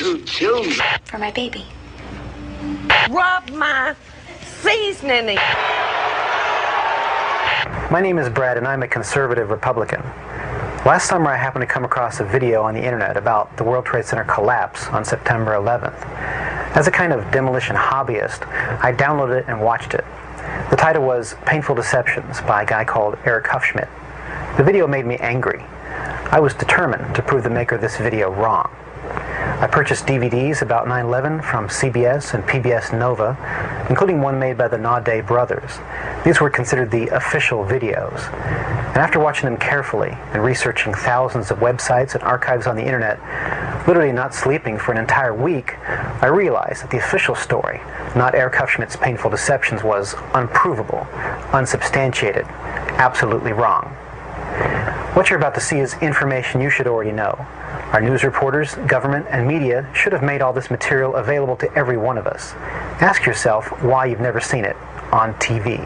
to children. For my baby. Rub my seasoning. My name is Brad, and I'm a conservative Republican. Last summer, I happened to come across a video on the internet about the World Trade Center collapse on September 11th. As a kind of demolition hobbyist, I downloaded it and watched it. The title was Painful Deceptions by a guy called Eric Hufschmidt. The video made me angry. I was determined to prove the maker of this video wrong. I purchased DVDs about 9/11 from CBS and PBS Nova, including one made by the Naudet brothers. These were considered the official videos. And after watching them carefully and researching thousands of websites and archives on the internet, literally not sleeping for an entire week, I realized that the official story, not Eric Hufschmidt's Painful Deceptions, was unprovable, unsubstantiated, absolutely wrong. What you're about to see is information you should already know. Our news reporters, government, and media should have made all this material available to every one of us. Ask yourself why you've never seen it on TV.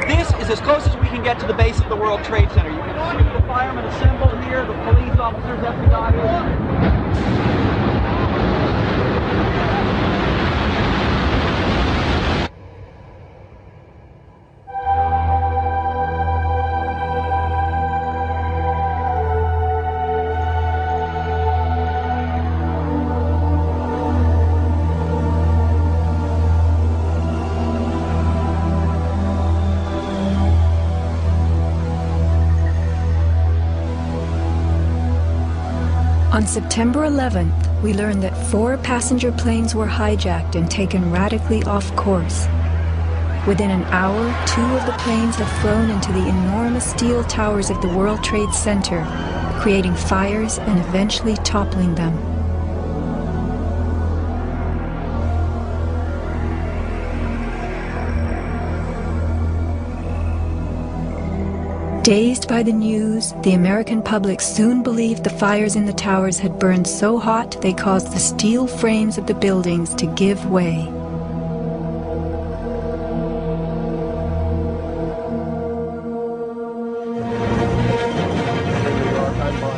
This is as close as we can get to the base of the World Trade Center. You can see the firemen assembled here, the police officers, FBI. On September 11th, we learned that 4 passenger planes were hijacked and taken radically off course. Within an hour, 2 of the planes had flown into the enormous steel towers of the World Trade Center, creating fires and eventually toppling them. Dazed by the news, the American public soon believed the fires in the towers had burned so hot they caused the steel frames of the buildings to give way.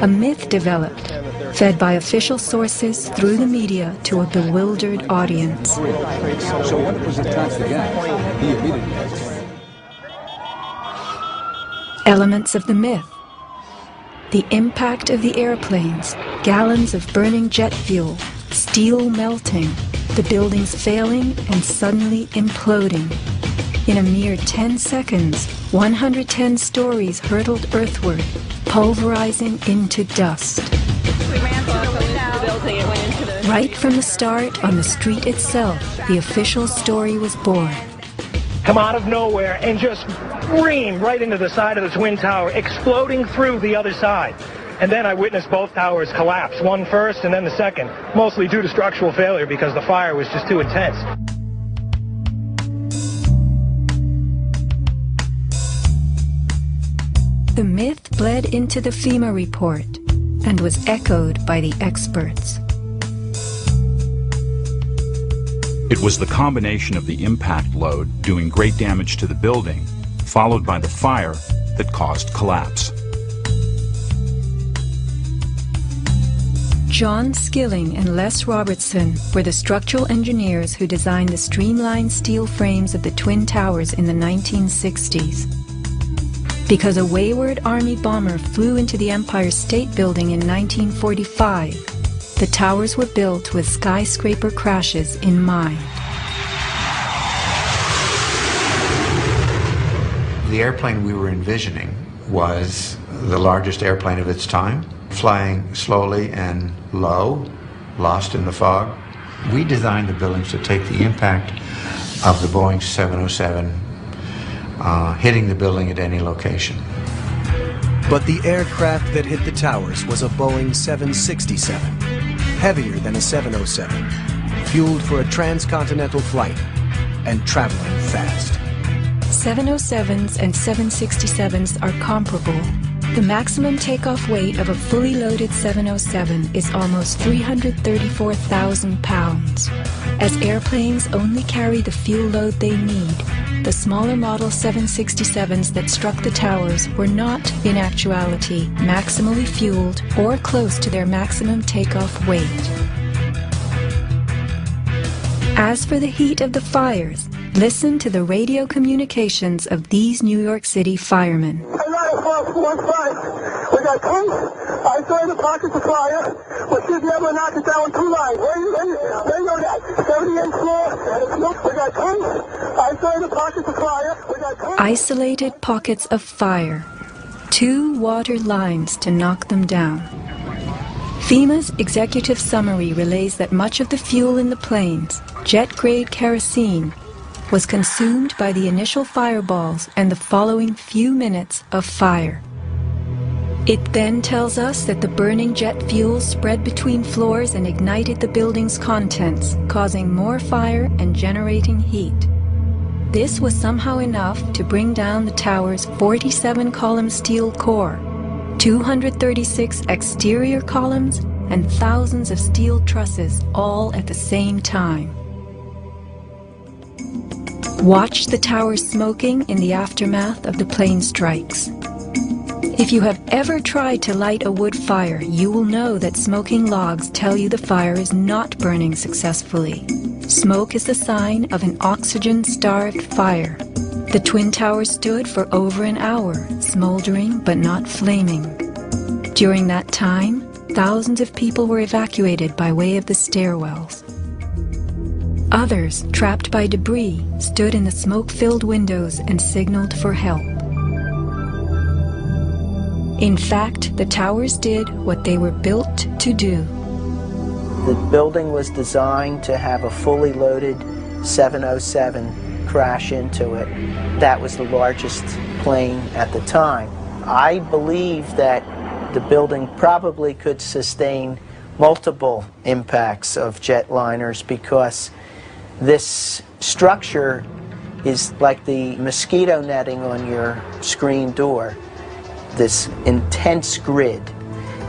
A myth developed, fed by official sources through the media to a bewildered audience. So when it was attacked again, he immediately... Elements of the myth. The impact of the airplanes, gallons of burning jet fuel, steel melting, the buildings failing and suddenly imploding. In a mere 10 seconds, 110 stories hurtled earthward, pulverizing into dust. We ran through the building and went into the... Right from the start, on the street itself, the official story was born. Come out of nowhere and just scream right into the side of the Twin Tower, exploding through the other side. And then I witnessed both towers collapse, one first and then the second, mostly due to structural failure because the fire was just too intense. The myth bled into the FEMA report and was echoed by the experts. It was the combination of the impact load doing great damage to the building, followed by the fire, that caused collapse. John Skilling and Les Robertson were the structural engineers who designed the streamlined steel frames of the Twin Towers in the 1960s. Because a wayward Army bomber flew into the Empire State Building in 1945, the towers were built with skyscraper crashes in mind. The airplane we were envisioning was the largest airplane of its time, flying slowly and low, lost in the fog. We designed the buildings to take the impact of the Boeing 707 hitting the building at any location. But the aircraft that hit the towers was a Boeing 767, heavier than a 707, fueled for a transcontinental flight and traveling fast. 707s and 767s are comparable, The maximum takeoff weight of a fully loaded 707 is almost 334,000 pounds. As airplanes only carry the fuel load they need, the smaller model 767s that struck the towers were not, in actuality, maximally fueled or close to their maximum takeoff weight. As for the heat of the fires, listen to the radio communications of these New York City firemen. One side. We got two. I saw the pockets of fire. We should be able to knock it down with two lines. Where you know that? 78th floor. We got two. I saw the pockets of fire. We got two. Isolated pockets of fire. 2 water lines to knock them down. FEMA's executive summary relays that much of the fuel in the planes, jet-grade kerosene, was consumed by the initial fireballs and the following few minutes of fire. It then tells us that the burning jet fuel spread between floors and ignited the building's contents, causing more fire and generating heat. This was somehow enough to bring down the tower's 47-column steel core, 236 exterior columns, and thousands of steel trusses all at the same time. Watch the towers smoking in the aftermath of the plane strikes. If you have ever tried to light a wood fire, you will know that smoking logs tell you the fire is not burning successfully. Smoke is the sign of an oxygen-starved fire. The Twin Towers stood for over an hour, smoldering but not flaming. During that time, thousands of people were evacuated by way of the stairwells. Others, trapped by debris, stood in the smoke-filled windows and signaled for help. In fact, the towers did what they were built to do. The building was designed to have a fully loaded 707 crash into it. That was the largest plane at the time. I believe that the building probably could sustain multiple impacts of jetliners because this structure is like the mosquito netting on your screen door, this intense grid,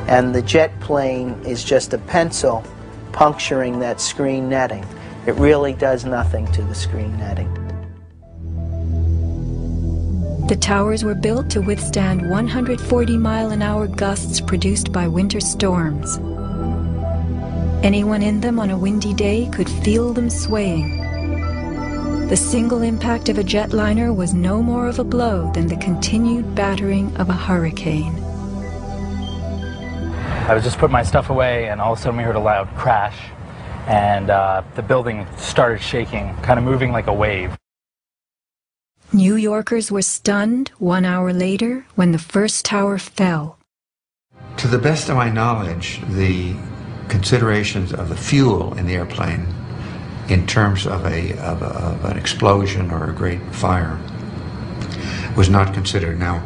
and the jet plane is just a pencil puncturing that screen netting. It really does nothing to the screen netting. The towers were built to withstand 140-mile-an-hour gusts produced by winter storms. Anyone in them on a windy day could feel them swaying. The single impact of a jetliner was no more of a blow than the continued battering of a hurricane. I was just putting my stuff away, and all of a sudden we heard a loud crash, and the building started shaking, kind of moving like a wave. New Yorkers were stunned 1 hour later when the first tower fell. To the best of my knowledge, the considerations of the fuel in the airplane in terms of an explosion or a great fire was not considered. Now,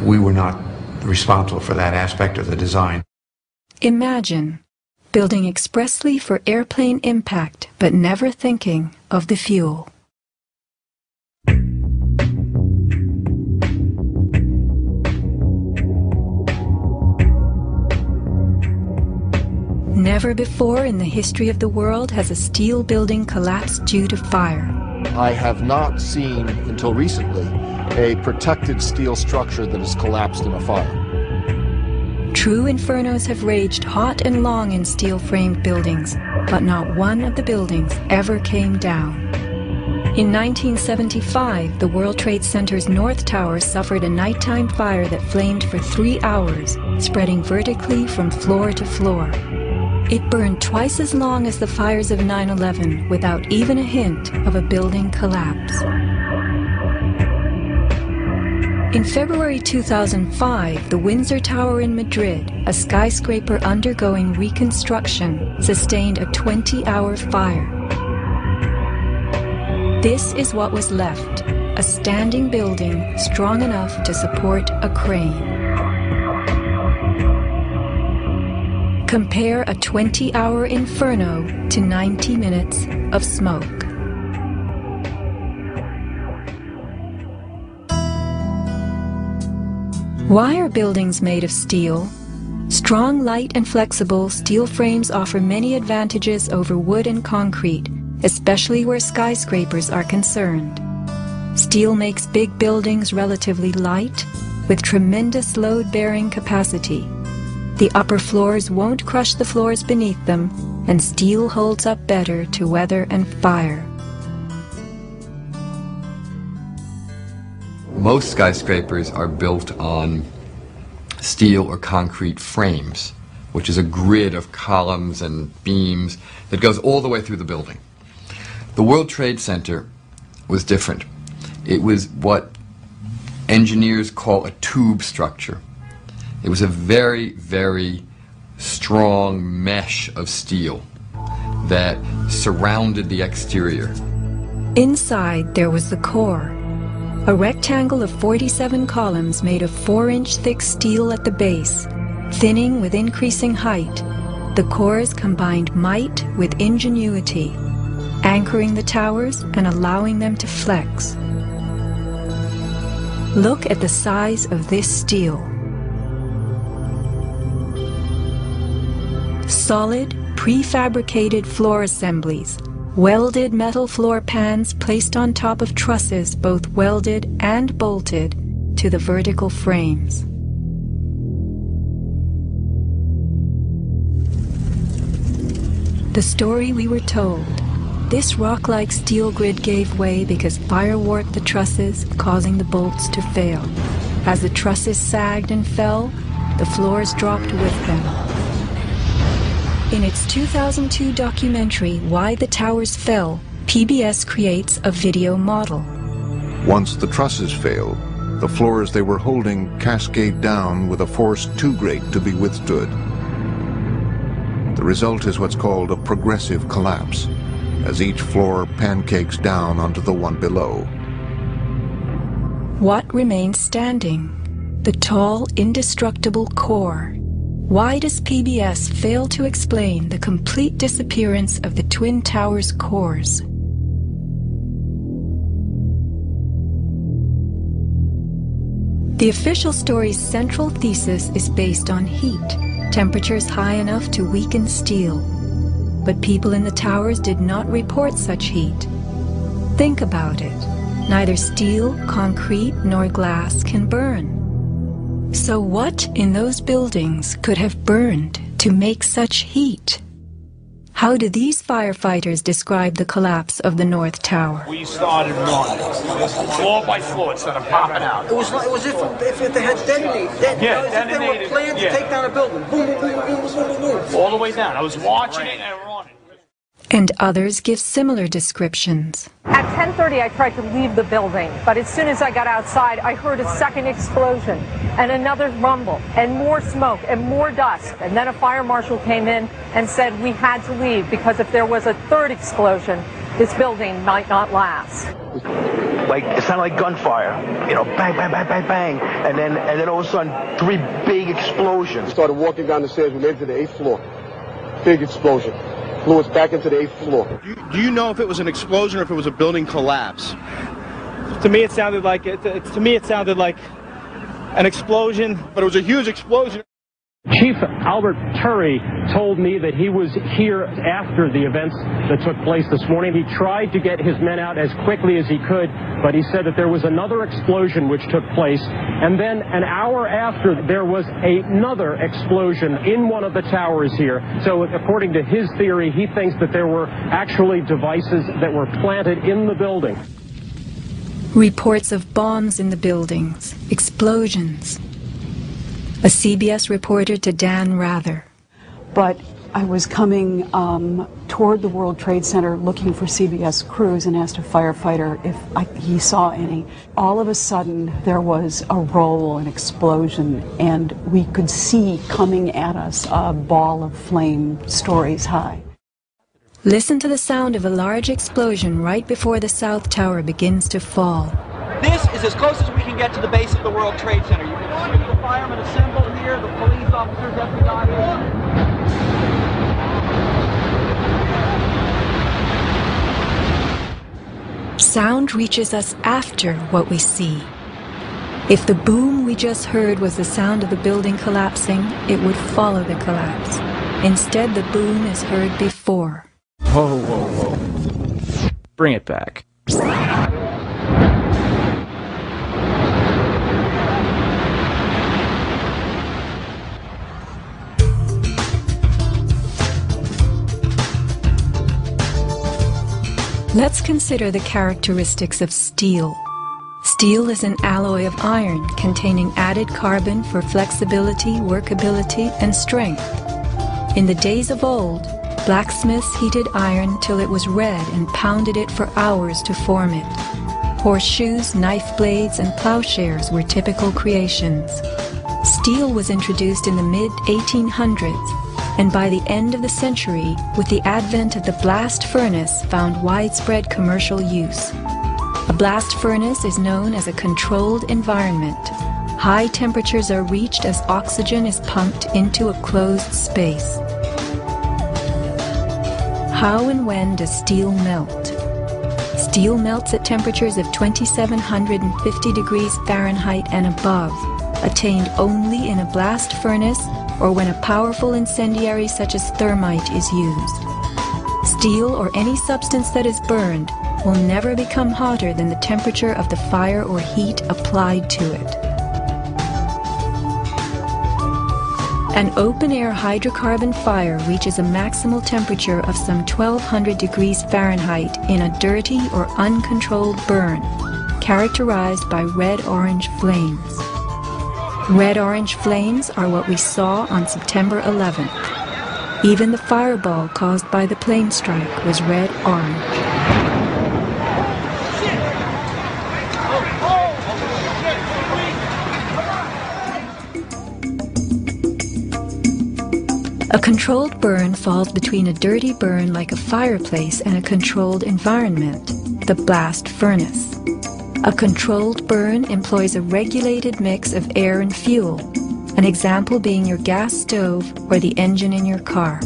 we were not responsible for that aspect of the design. Imagine building expressly for airplane impact, but never thinking of the fuel. Never before in the history of the world has a steel building collapsed due to fire. I have not seen, until recently, a protected steel structure that has collapsed in a fire. True infernos have raged hot and long in steel-framed buildings, but not one of the buildings ever came down. In 1975, the World Trade Center's North Tower suffered a nighttime fire that flamed for 3 hours, spreading vertically from floor to floor. It burned twice as long as the fires of 9/11 without even a hint of a building collapse. In February 2005, the Windsor Tower in Madrid, a skyscraper undergoing reconstruction, sustained a 20-hour fire. This is what was left, a standing building strong enough to support a crane. Compare a 20-hour inferno to 90 minutes of smoke. Why are buildings made of steel? Strong, light, and flexible, steel frames offer many advantages over wood and concrete, especially where skyscrapers are concerned. Steel makes big buildings relatively light, with tremendous load-bearing capacity. The upper floors won't crush the floors beneath them, and steel holds up better to weather and fire. Most skyscrapers are built on steel or concrete frames, which is a grid of columns and beams that goes all the way through the building. The World Trade Center was different. It was what engineers call a tube structure. It was a very, very strong mesh of steel that surrounded the exterior. Inside there was the core, a rectangle of 47 columns made of 4-inch thick steel at the base, thinning with increasing height. The cores combined might with ingenuity, anchoring the towers and allowing them to flex. Look at the size of this steel. Solid, prefabricated floor assemblies, welded metal floor pans placed on top of trusses both welded and bolted to the vertical frames. The story we were told. This rock-like steel grid gave way because fire warped the trusses, causing the bolts to fail. As the trusses sagged and fell, the floors dropped with them. In its 2002 documentary, Why the Towers Fell, PBS creates a video model. Once the trusses fail, the floors they were holding cascade down with a force too great to be withstood. The result is what's called a progressive collapse, as each floor pancakes down onto the one below. What remains standing? The tall, indestructible core. Why does PBS fail to explain the complete disappearance of the Twin Towers cores? The official story's central thesis is based on heat, temperatures high enough to weaken steel. But people in the towers did not report such heat. Think about it. Neither steel, concrete, nor glass can burn. So what in those buildings could have burned to make such heat? How do these firefighters describe the collapse of the North Tower? We started running, floor by floor, instead of popping out. It was if they had detonated. If they were planned to take down a building. Boom, boom, boom, boom, boom, boom, boom. All the way down. I was watching it and running. And others give similar descriptions. At 10:30, I tried to leave the building, but as soon as I got outside, I heard a second explosion and another rumble and more smoke and more dust. And then a fire marshal came in and said we had to leave because if there was a third explosion, this building might not last. Like, it sounded like gunfire, you know, bang, bang, bang, bang, bang, and then all of a sudden, 3 big explosions. Started walking down the stairs, we made it to the 8th floor. Big explosion. Flew us back into the 8th floor. Do you know if it was an explosion or if it was a building collapse? To me, it sounded like an explosion, but it was a huge explosion. Chief Albert Turry told me that he was here after the events that took place this morning. He tried to get his men out as quickly as he could, but he said that there was another explosion which took place, and then an hour after there was another explosion in one of the towers here. So according to his theory, he thinks that there were actually devices that were planted in the building. Reports of bombs in the buildings, explosions. A CBS reporter to Dan Rather. But I was coming toward the World Trade Center looking for CBS crews and asked a firefighter if he saw any. All of a sudden there was a roll, an explosion, and we could see coming at us a ball of flame stories high. Listen to the sound of a large explosion right before the South Tower begins to fall. This is as close as we can get to the base of the World Trade Center. You can see the firemen assembled here, the police officers, FBI. Sound reaches us after what we see. If the boom we just heard was the sound of the building collapsing, it would follow the collapse. Instead, the boom is heard before. Whoa, whoa, whoa. Bring it back. Let's consider the characteristics of steel. Steel is an alloy of iron containing added carbon for flexibility, workability, and strength. In the days of old, blacksmiths heated iron till it was red and pounded it for hours to form it. Horseshoes, knife blades, and plowshares were typical creations. Steel was introduced in the mid-1800s, and by the end of the century, with the advent of the blast furnace, found widespread commercial use. A blast furnace is known as a controlled environment. High temperatures are reached as oxygen is pumped into a closed space. How and when does steel melt? Steel melts at temperatures of 2750 degrees Fahrenheit and above, attained only in a blast furnace or when a powerful incendiary such as thermite is used. Steel or any substance that is burned will never become hotter than the temperature of the fire or heat applied to it. An open-air hydrocarbon fire reaches a maximal temperature of some 1200 degrees Fahrenheit in a dirty or uncontrolled burn, characterized by red-orange flames. Red-orange flames are what we saw on September 11th. Even the fireball caused by the plane strike was red-orange. A controlled burn falls between a dirty burn like a fireplace and a controlled environment, the blast furnace. A controlled burn employs a regulated mix of air and fuel, an example being your gas stove or the engine in your car.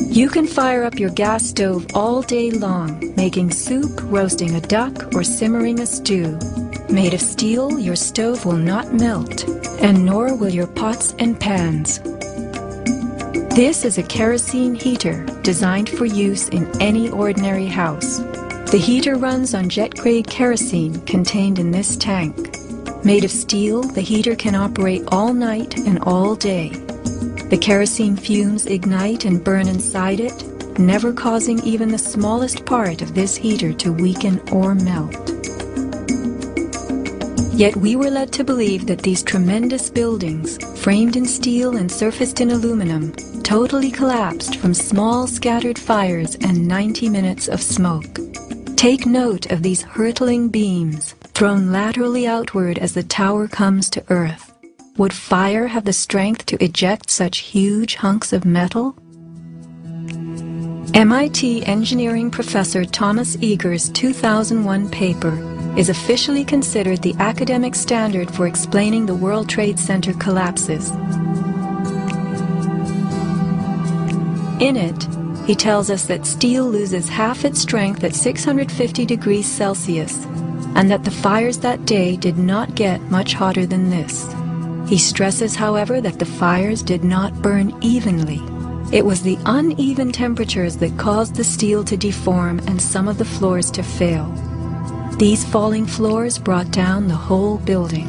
You can fire up your gas stove all day long, making soup, roasting a duck, or simmering a stew. Made of steel, your stove will not melt, and nor will your pots and pans. This is a kerosene heater designed for use in any ordinary house. The heater runs on jet-grade kerosene contained in this tank. Made of steel, the heater can operate all night and all day. The kerosene fumes ignite and burn inside it, never causing even the smallest part of this heater to weaken or melt. Yet we were led to believe that these tremendous buildings, framed in steel and surfaced in aluminum, totally collapsed from small scattered fires and 90 minutes of smoke. Take note of these hurtling beams, thrown laterally outward as the tower comes to earth. Would fire have the strength to eject such huge hunks of metal? MIT engineering professor Thomas Eager's 2001 paper is officially considered the academic standard for explaining the World Trade Center collapses. In it, he tells us that steel loses half its strength at 650 degrees Celsius, and that the fires that day did not get much hotter than this. He stresses, however, that the fires did not burn evenly. It was the uneven temperatures that caused the steel to deform and some of the floors to fail. These falling floors brought down the whole building.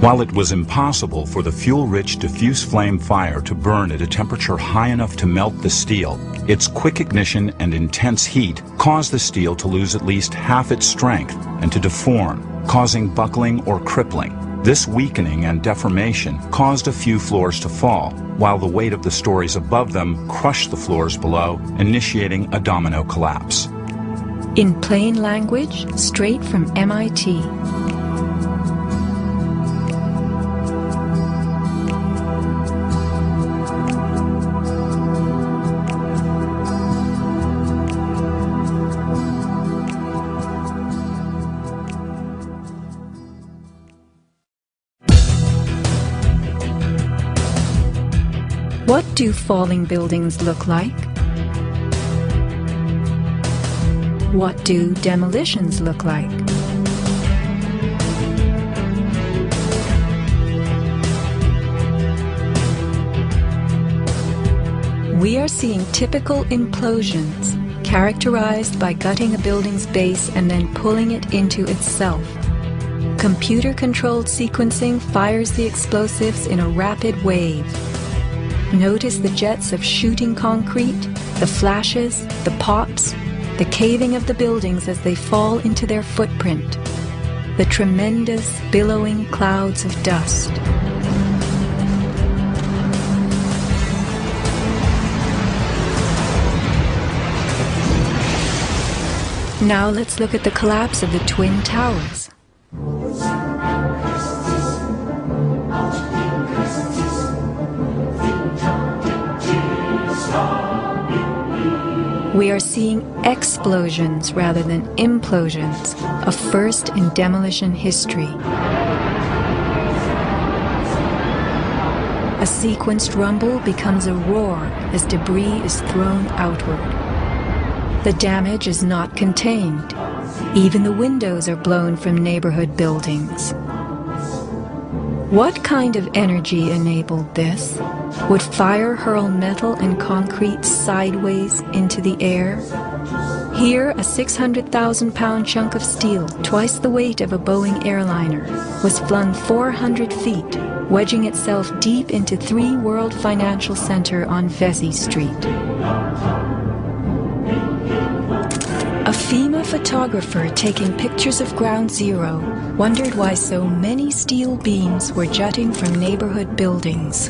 While it was impossible for the fuel-rich diffuse flame fire to burn at a temperature high enough to melt the steel, its quick ignition and intense heat caused the steel to lose at least half its strength and to deform, causing buckling or crippling. This weakening and deformation caused a few floors to fall, while the weight of the stories above them crushed the floors below, initiating a domino collapse. In plain language, straight from MIT. What do falling buildings look like? What do demolitions look like? We are seeing typical implosions, characterized by gutting a building's base and then pulling it into itself. Computer-controlled sequencing fires the explosives in a rapid wave. Notice the jets of shooting concrete, the flashes, the pops, the caving of the buildings as they fall into their footprint, the tremendous billowing clouds of dust. Now let's look at the collapse of the Twin Towers. We are seeing explosions rather than implosions, a first in demolition history. A sequenced rumble becomes a roar as debris is thrown outward. The damage is not contained. Even the windows are blown from neighborhood buildings. What kind of energy enabled this? Would fire hurl metal and concrete sideways into the air? Here, a 600,000-pound chunk of steel, twice the weight of a Boeing airliner, was flung 400 feet, wedging itself deep into 3 World Financial Center on Vesey Street. A FEMA photographer taking pictures of Ground Zero wondered why so many steel beams were jutting from neighborhood buildings.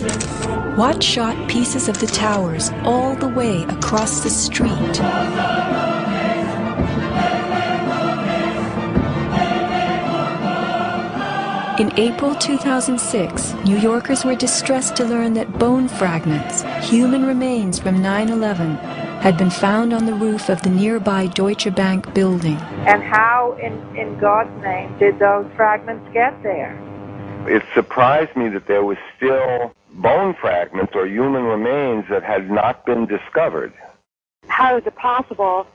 What shot pieces of the towers all the way across the street? In April 2006, New Yorkers were distressed to learn that bone fragments, human remains from 9/11, had been found on the roof of the nearby Deutsche Bank building. And how, in God's name, did those fragments get there? It surprised me that there was still bone fragments or human remains that had not been discovered. How is it possible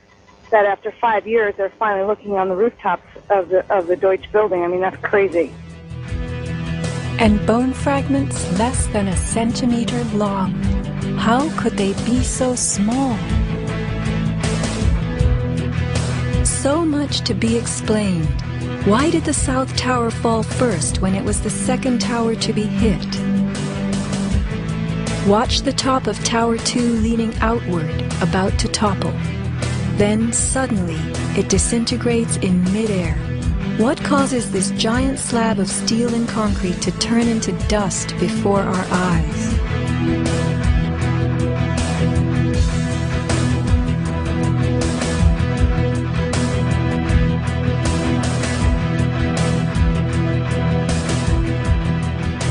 that after 5 years they're finally looking on the rooftops of the Deutsche building? I mean, that's crazy. And bone fragments less than a centimeter long. How could they be so small? So much to be explained. Why did the South Tower fall first when it was the second tower to be hit? Watch the top of Tower 2 leaning outward, about to topple. Then suddenly, it disintegrates in midair. What causes this giant slab of steel and concrete to turn into dust before our eyes?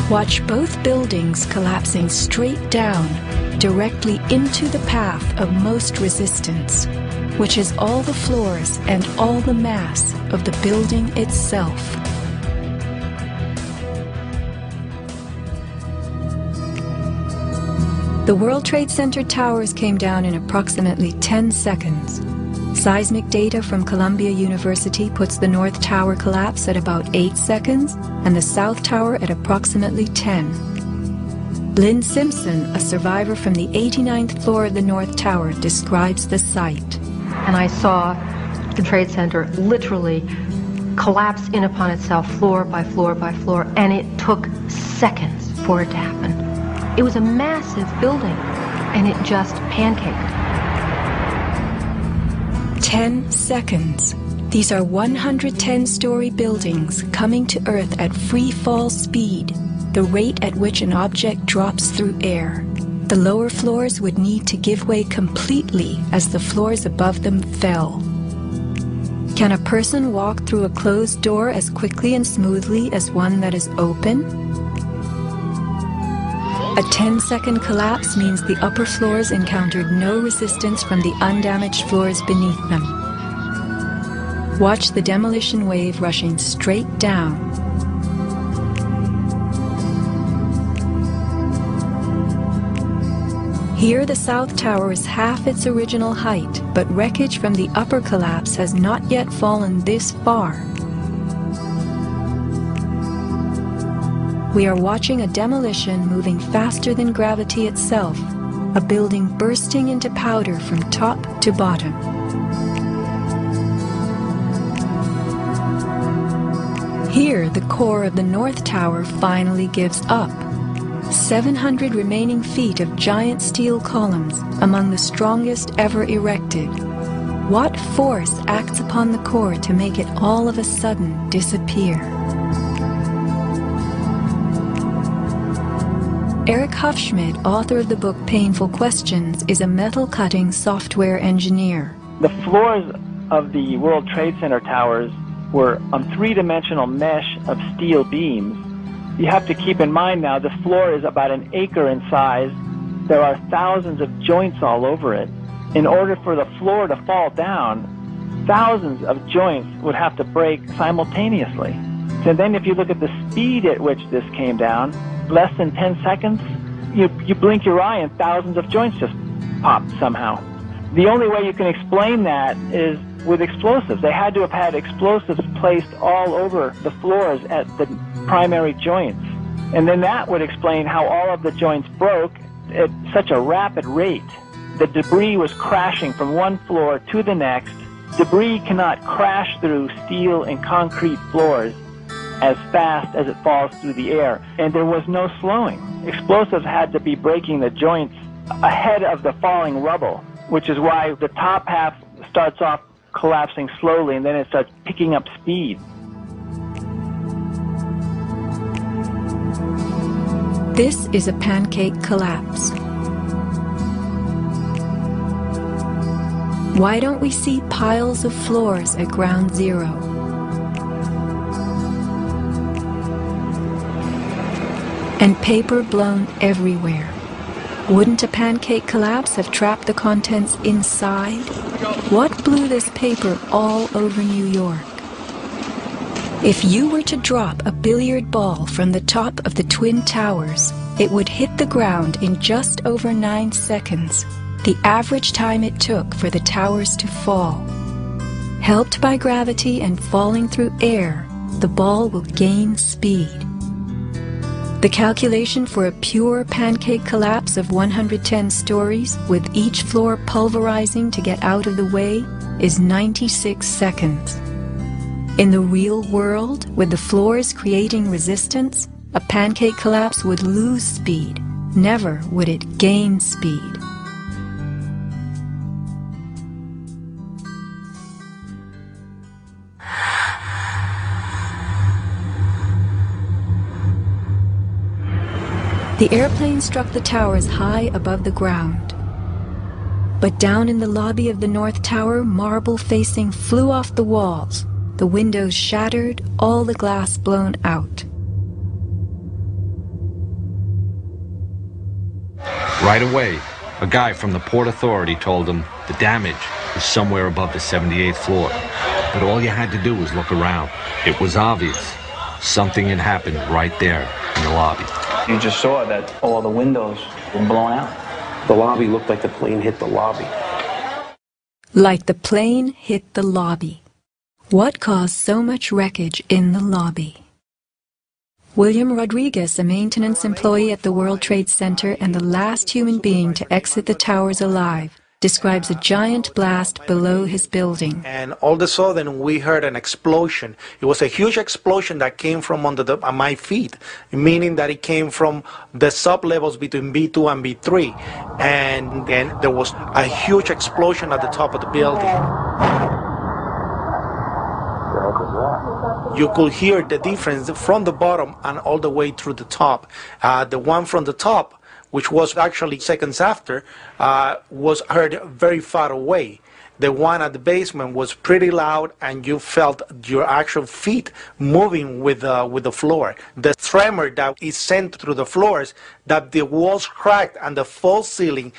Watch both buildings collapsing straight down, directly into the path of most resistance, which is all the floors and all the mass of the building itself. The World Trade Center towers came down in approximately 10 seconds. Seismic data from Columbia University puts the North Tower collapse at about 8 seconds and the South Tower at approximately 10. Lynn Simpson, a survivor from the 89th floor of the North Tower, describes the site. And I saw the Trade Center literally collapse in upon itself floor by floor by floor, and it took seconds for it to happen. It was a massive building, and it just pancaked. 10 seconds. These are 110-story buildings coming to Earth at free fall speed, the rate at which an object drops through air. The lower floors would need to give way completely as the floors above them fell. Can a person walk through a closed door as quickly and smoothly as one that is open? A 10-second collapse means the upper floors encountered no resistance from the undamaged floors beneath them. Watch the demolition wave rushing straight down. Here the South Tower is half its original height, but wreckage from the upper collapse has not yet fallen this far. We are watching a demolition moving faster than gravity itself, a building bursting into powder from top to bottom. Here, the core of the North Tower finally gives up. 700 remaining feet of giant steel columns, among the strongest ever erected. What force acts upon the core to make it all of a sudden disappear? Eric Hufschmidt, author of the book Painful Questions, is a metal-cutting software engineer. The floors of the World Trade Center towers were on three-dimensional mesh of steel beams. You have to keep in mind now the floor is about an acre in size. There are thousands of joints all over it. In order for the floor to fall down, thousands of joints would have to break simultaneously. So then if you look at the speed at which this came down, less than 10 seconds, you blink your eye and thousands of joints just popped somehow. The only way you can explain that is with explosives. They had to have had explosives placed all over the floors at the primary joints. And then that would explain how all of the joints broke at such a rapid rate. The debris was crashing from one floor to the next. Debris cannot crash through steel and concrete floors as fast as it falls through the air. And there was no slowing. Explosives had to be breaking the joints ahead of the falling rubble, which is why the top half starts off collapsing slowly and then it starts picking up speed. This is a pancake collapse. Why don't we see piles of floors at ground zero? And paper blown everywhere. Wouldn't a pancake collapse have trapped the contents inside? What blew this paper all over New York? If you were to drop a billiard ball from the top of the Twin Towers, it would hit the ground in just over 9 seconds, the average time it took for the towers to fall. Helped by gravity and falling through air, the ball will gain speed. The calculation for a pure pancake collapse of 110 stories, with each floor pulverizing to get out of the way, is 96 seconds. In the real world, with the floors creating resistance, a pancake collapse would lose speed. Never would it gain speed. The airplane struck the towers high above the ground. But down in the lobby of the North Tower, marble facing flew off the walls, the windows shattered, all the glass blown out. Right away, a guy from the Port Authority told him the damage was somewhere above the 78th floor. But all you had to do was look around. It was obvious. Something had happened right there in the lobby. You just saw that all the windows were blown out. The lobby looked like the plane hit the lobby. Like the plane hit the lobby. What caused so much wreckage in the lobby? William Rodriguez, a maintenance employee at the World Trade Center and the last human being to exit the towers alive, describes a giant blast below his building. And all of a sudden we heard an explosion. It was a huge explosion that came from under my feet, meaning that it came from the sub-levels between B2 and B3. And then there was a huge explosion at the top of the building. You could hear the difference from the bottom and all the way through the top. The one from the top, which was actually seconds after, was heard very far away. The one at the basement was pretty loud, and you felt your actual feet moving with the floor. The tremor that is sent through the floors, that the walls cracked and the false ceiling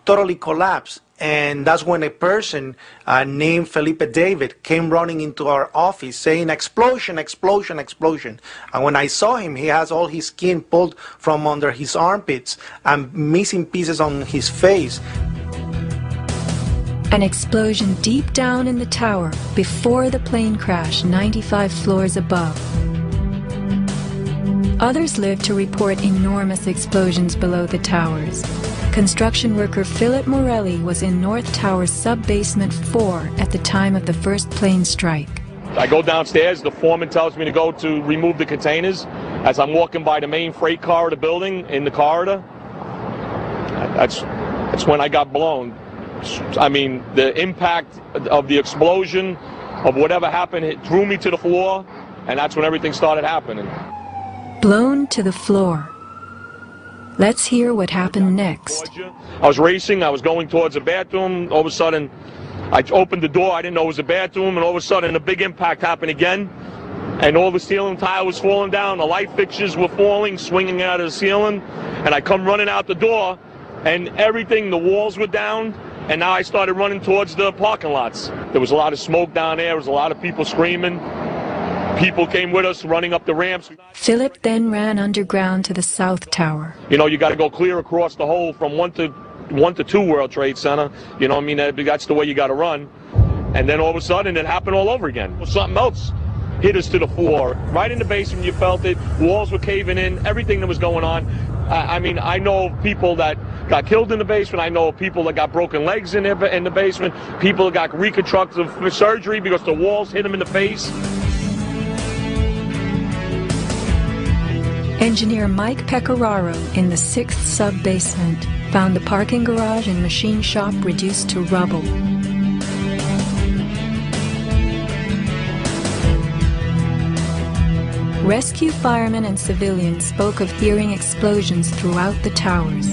totally collapsed. And that's when a person named Felipe David came running into our office saying, "Explosion, explosion, explosion." And when I saw him, he has all his skin pulled from under his armpits and missing pieces on his face. An explosion deep down in the tower before the plane crash 95 floors above. Others lived to report enormous explosions below the towers. Construction worker Philip Morelli was in North Tower's sub-basement 4 at the time of the first plane strike. I go downstairs, the foreman tells me to go to remove the containers. As I'm walking by the main freight car of the building, in the corridor, that's when I got blown. I mean, the impact of the explosion, of whatever happened, it threw me to the floor, and that's when everything started happening. Blown to the floor. Let's hear what happened next. I was racing, I was going towards the bathroom. All of a sudden, I opened the door, I didn't know it was a bathroom, and all of a sudden a big impact happened again. And all the ceiling tile was falling down, the light fixtures were falling, swinging out of the ceiling. And I come running out the door, and everything, the walls were down, and now I started running towards the parking lots. There was a lot of smoke down there, there was a lot of people screaming. People came with us running up the ramps. Philip then ran underground to the South Tower. You know, you got to go clear across the whole from 1 to 2 World Trade Center. You know what I mean? That's the way you got to run. And then all of a sudden it happened all over again. Something else hit us to the floor. Right in the basement, you felt it. Walls were caving in, everything that was going on. I mean, I know of people that got killed in the basement. I know of people that got broken legs in the basement. People that got reconstructive surgery because the walls hit them in the face. Engineer Mike Pecoraro in the 6th sub-basement found the parking garage and machine shop reduced to rubble. Rescue firemen and civilians spoke of hearing explosions throughout the towers.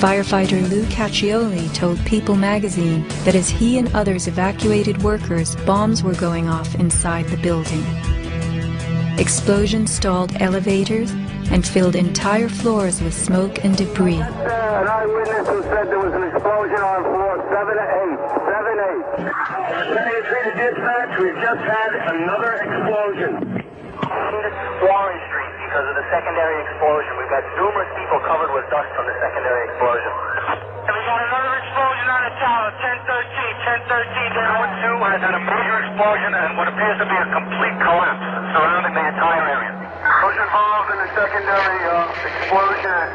Firefighter Lou Caccioli told People magazine that as he and others evacuated workers, bombs were going off inside the building. Explosions stalled elevators and filled entire floors with smoke and debris. An eyewitness who said there was an explosion on floor 7-8. 7-8. Dispatch, we've just had another explosion. Warren Street because of the secondary explosion. We've got numerous people covered with dust from the secondary explosion. And we got another explosion on the tower, 1013. Tower 2 has had a major explosion and what appears to be a complete collapse surrounding the entire area. Who's involved in the secondary explosion?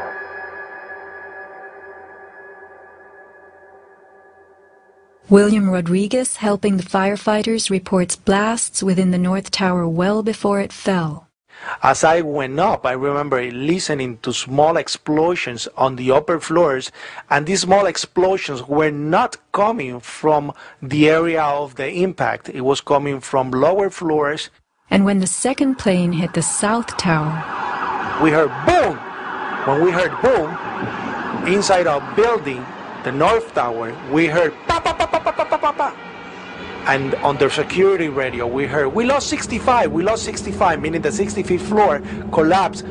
William Rodriguez, helping the firefighters, reports blasts within the North Tower well before it fell. As I went up, I remember listening to small explosions on the upper floors, and these small explosions were not coming from the area of the impact. It was coming from lower floors. And when the second plane hit the South Tower, we heard boom. When we heard boom, inside our building, the North Tower, we heard pa pa pa pa pa pa pa pa. And on the security radio, we heard, we lost 65, meaning the 65th floor collapsed.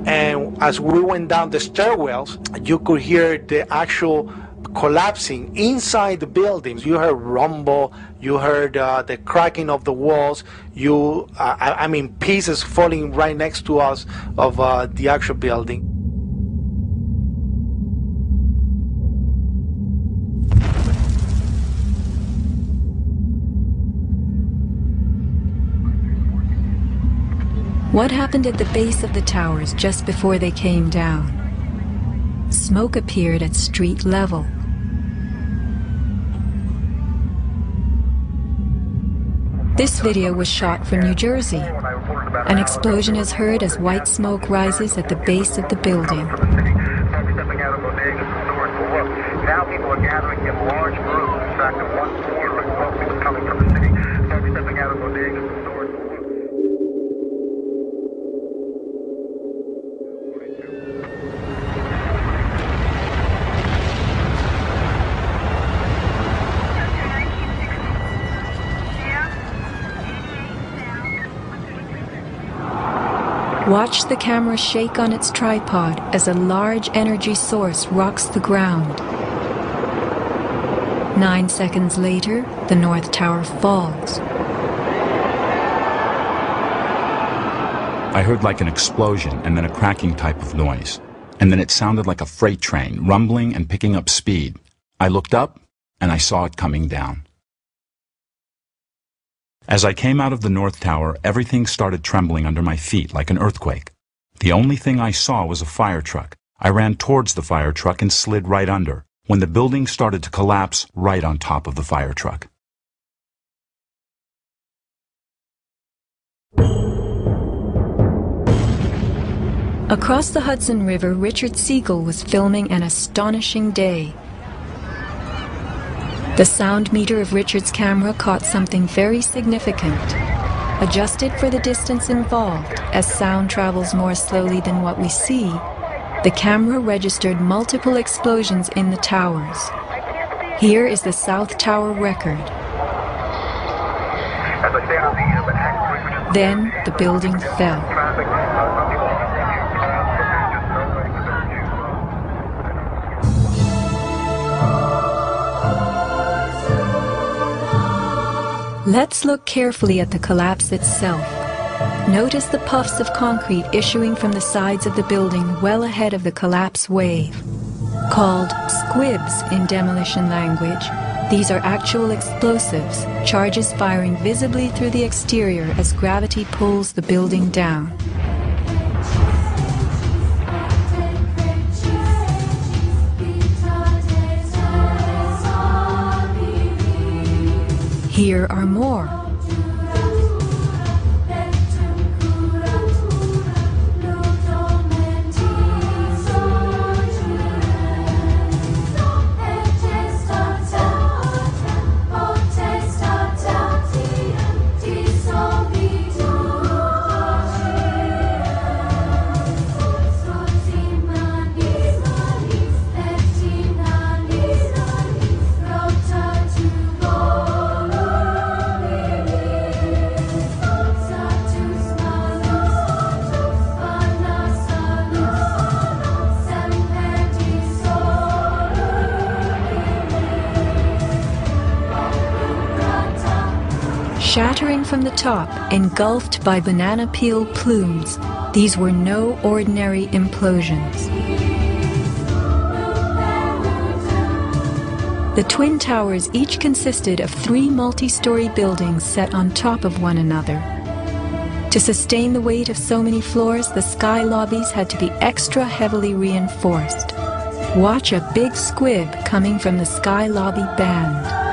And as we went down the stairwells, you could hear the actual collapsing inside the buildings. You heard rumble, you heard the cracking of the walls, I mean, pieces falling right next to us of the actual building. What happened at the base of the towers just before they came down? Smoke appeared at street level. This video was shot from New Jersey. An explosion is heard as white smoke rises at the base of the building. Now people are gathering in large groups. In fact, at one corner, smoke was coming from the city. Folks stepping out of bodegas and stores. Watch the camera shake on its tripod as a large energy source rocks the ground. 9 seconds later, the North Tower falls. I heard like an explosion and then a cracking type of noise. And then it sounded like a freight train, rumbling and picking up speed. I looked up and I saw it coming down. As I came out of the North Tower, everything started trembling under my feet like an earthquake. The only thing I saw was a fire truck, I ran towards the fire truck and slid right under, when the building started to collapse right on top of the fire truck. Across the Hudson River, Richard Siegel was filming an astonishing day. The sound meter of Richard's camera caught something very significant. Adjusted for the distance involved, as sound travels more slowly than what we see, the camera registered multiple explosions in the towers. Here is the South Tower record. Then the building fell. Let's look carefully at the collapse itself. Notice the puffs of concrete issuing from the sides of the building well ahead of the collapse wave. Called squibs in demolition language, these are actual explosives, charges firing visibly through the exterior as gravity pulls the building down. Here are more. Shattering from the top, engulfed by banana peel plumes, these were no ordinary implosions. The Twin Towers each consisted of 3 multi-story buildings set on top of one another. To sustain the weight of so many floors, the sky lobbies had to be extra heavily reinforced. Watch a big squib coming from the sky lobby band.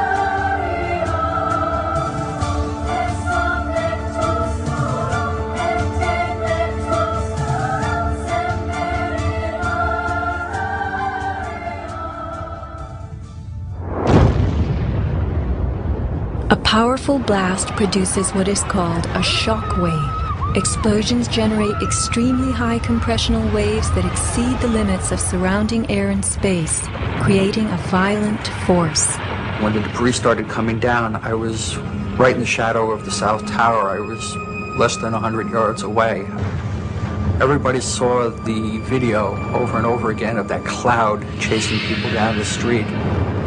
A powerful blast produces what is called a shock wave. Explosions generate extremely high compressional waves that exceed the limits of surrounding air and space, creating a violent force. When the debris started coming down, I was right in the shadow of the South Tower. I was less than 100 yards away. Everybody saw the video over and over again of that cloud chasing people down the street.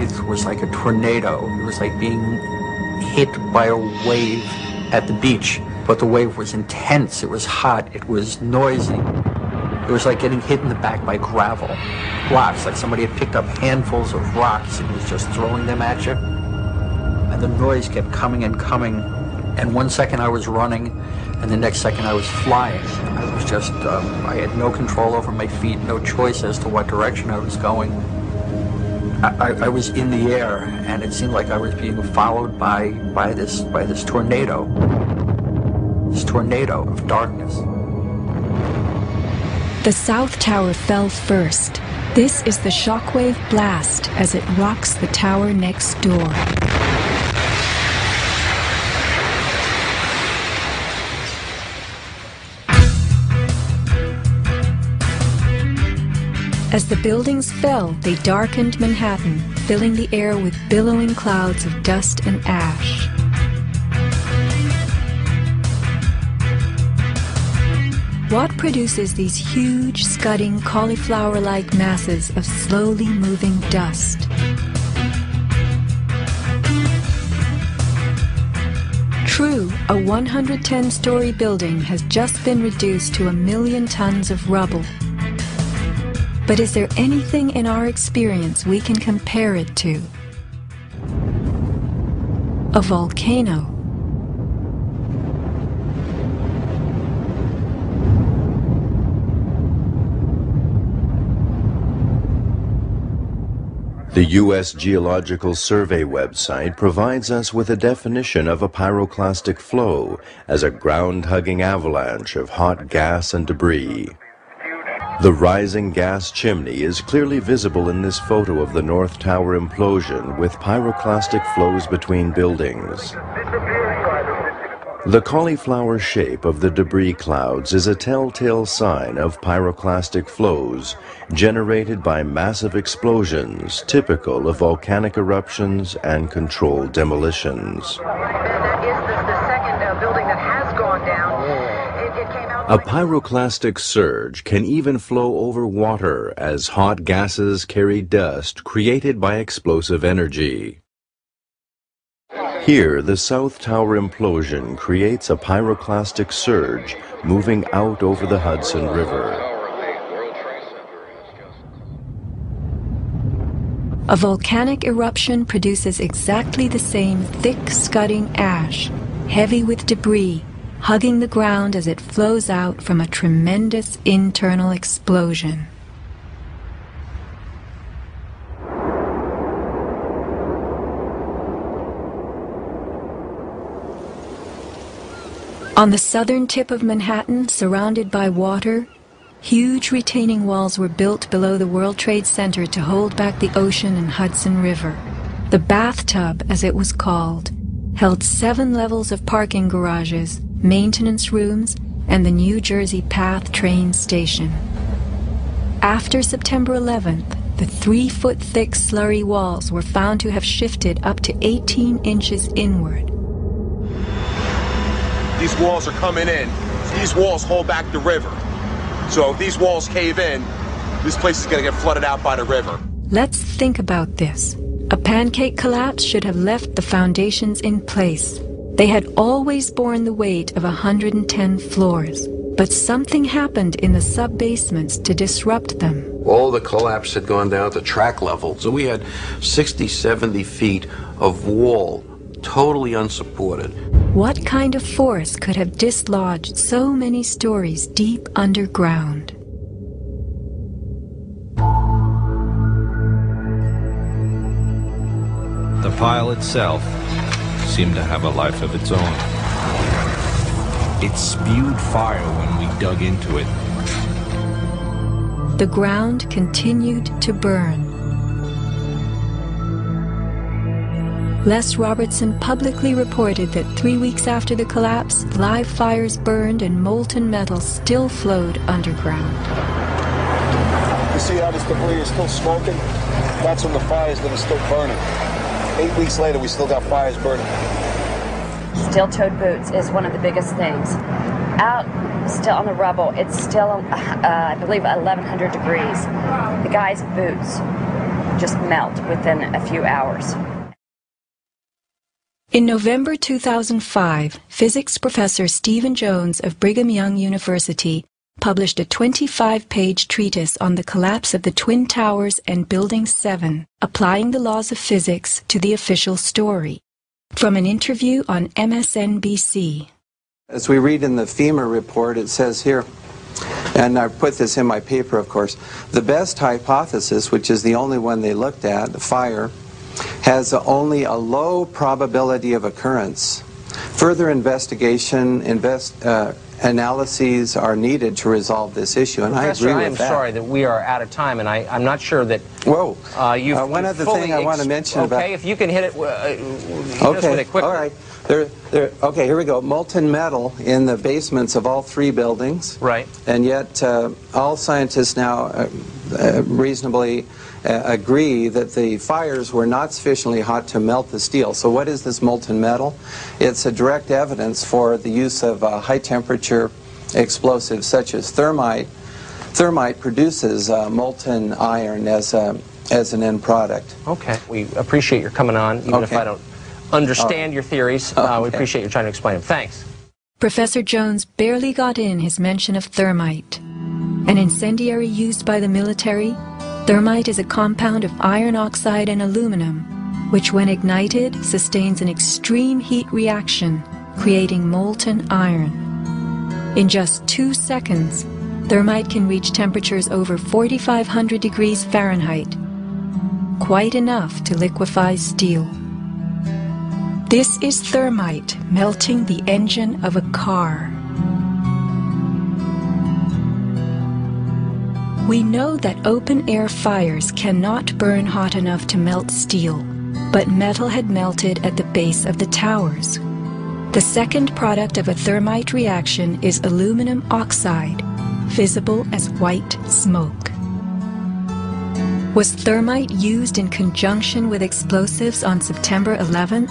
It was like a tornado. It was like being hit by a wave at the beach, but the wave was intense, it was hot, it was noisy. It was like getting hit in the back by gravel, rocks, like somebody had picked up handfuls of rocks and was just throwing them at you. And the noise kept coming and coming, and one second I was running, and the next second I was flying. I was just, I had no control over my feet, no choice as to what direction I was going. I was in the air, and it seemed like I was being followed by this tornado of darkness. The South Tower fell first. This is the shockwave blast as it rocks the tower next door. As the buildings fell, they darkened Manhattan, filling the air with billowing clouds of dust and ash. What produces these huge, scudding, cauliflower-like masses of slowly moving dust? True, a 110-story building has just been reduced to 1 million tons of rubble. But is there anything in our experience we can compare it to? A volcano. The U.S. Geological Survey website provides us with a definition of a pyroclastic flow as a ground-hugging avalanche of hot gas and debris. The rising gas chimney is clearly visible in this photo of the North Tower implosion with pyroclastic flows between buildings. The cauliflower shape of the debris clouds is a telltale sign of pyroclastic flows generated by massive explosions typical of volcanic eruptions and controlled demolitions. That is the second building that has gone down. It came out. A pyroclastic surge can even flow over water as hot gases carry dust created by explosive energy. Here, the South Tower implosion creates a pyroclastic surge moving out over the Hudson River. A volcanic eruption produces exactly the same thick, scudding ash, heavy with debris, hugging the ground as it flows out from a tremendous internal explosion. On the southern tip of Manhattan, surrounded by water, huge retaining walls were built below the World Trade Center to hold back the ocean and Hudson River. The bathtub, as it was called, held 7 levels of parking garages, maintenance rooms, and the New Jersey Path train station. After September 11th, the 3-foot-thick slurry walls were found to have shifted up to 18 inches inward. These walls are coming in. These walls hold back the river. So if these walls cave in, this place is going to get flooded out by the river. Let's think about this. A pancake collapse should have left the foundations in place. They had always borne the weight of 110 floors. But something happened in the sub-basements to disrupt them. All the collapse had gone down to track level. So we had 60, 70 feet of wall, totally unsupported. What kind of force could have dislodged so many stories deep underground? The pile itself seemed to have a life of its own. It spewed fire when we dug into it. The ground continued to burn. Les Robertson publicly reported that 3 weeks after the collapse, live fires burned and molten metal still flowed underground. You see how this debris is still smoking? That's from the fires that are still burning. 8 weeks later, we still got fires burning. Steel-toed boots is one of the biggest things. Out still on the rubble, it's still, I believe, 1,100 degrees. The guy's boots just melt within a few hours. In November 2005, physics professor Stephen Jones of Brigham Young University published a 25-page treatise on the collapse of the Twin Towers and Building 7, applying the laws of physics to the official story. From an interview on MSNBC. As we read in the FEMA report, it says here, and I put this in my paper, of course, the best hypothesis, which is the only one they looked at, fire, has only a low probability of occurrence. Further investigation, analyses are needed to resolve this issue, and Professor, I agree I with am that. sorry that we are out of time, and I'm not sure that. Whoa! You've one other thing I want to mention about. Okay, if you can hit it, hit us with it quickly. All right. Okay, here we go. Molten metal in the basements of all 3 buildings. Right. And yet, all scientists now reasonably agree that the fires were not sufficiently hot to melt the steel. So what is this molten metal? It's a direct evidence for the use of high-temperature explosives such as thermite. Thermite produces molten iron as an end product. Okay. We appreciate your coming on, even if I don't understand your theories. We appreciate you trying to explain them. Thanks. Professor Jones barely got in his mention of thermite. An incendiary used by the military, thermite is a compound of iron oxide and aluminum, which when ignited sustains an extreme heat reaction, creating molten iron. In just 2 seconds, thermite can reach temperatures over 4,500 degrees Fahrenheit. quite enough to liquefy steel. This is thermite melting the engine of a car. We know that open-air fires cannot burn hot enough to melt steel, but metal had melted at the base of the towers. The second product of a thermite reaction is aluminum oxide, visible as white smoke. Was thermite used in conjunction with explosives on September 11th?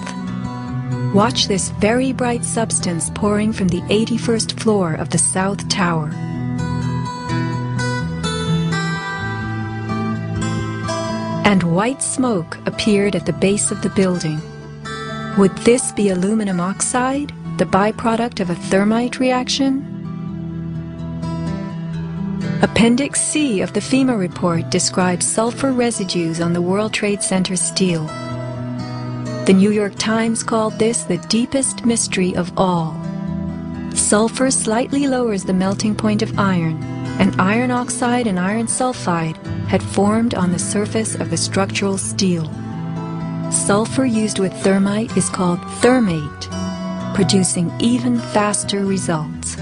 Watch this very bright substance pouring from the 81st floor of the South Tower. And white smoke appeared at the base of the building. Would this be aluminum oxide, the byproduct of a thermite reaction? Appendix C of the FEMA report describes sulfur residues on the World Trade Center steel. The New York Times called this the deepest mystery of all. Sulfur slightly lowers the melting point of iron, and iron oxide and iron sulfide had formed on the surface of the structural steel. Sulfur used with thermite is called thermate, producing even faster results.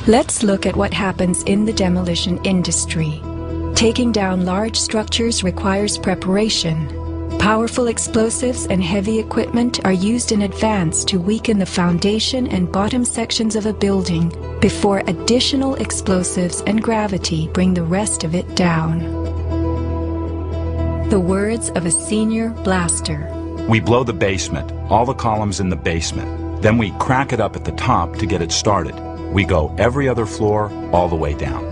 Let's look at what happens in the demolition industry. Taking down large structures requires preparation. Powerful explosives and heavy equipment are used in advance to weaken the foundation and bottom sections of a building before additional explosives and gravity bring the rest of it down. The words of a senior blaster. We blow the basement, all the columns in the basement. Then we crack it up at the top to get it started. We go every other floor, all the way down.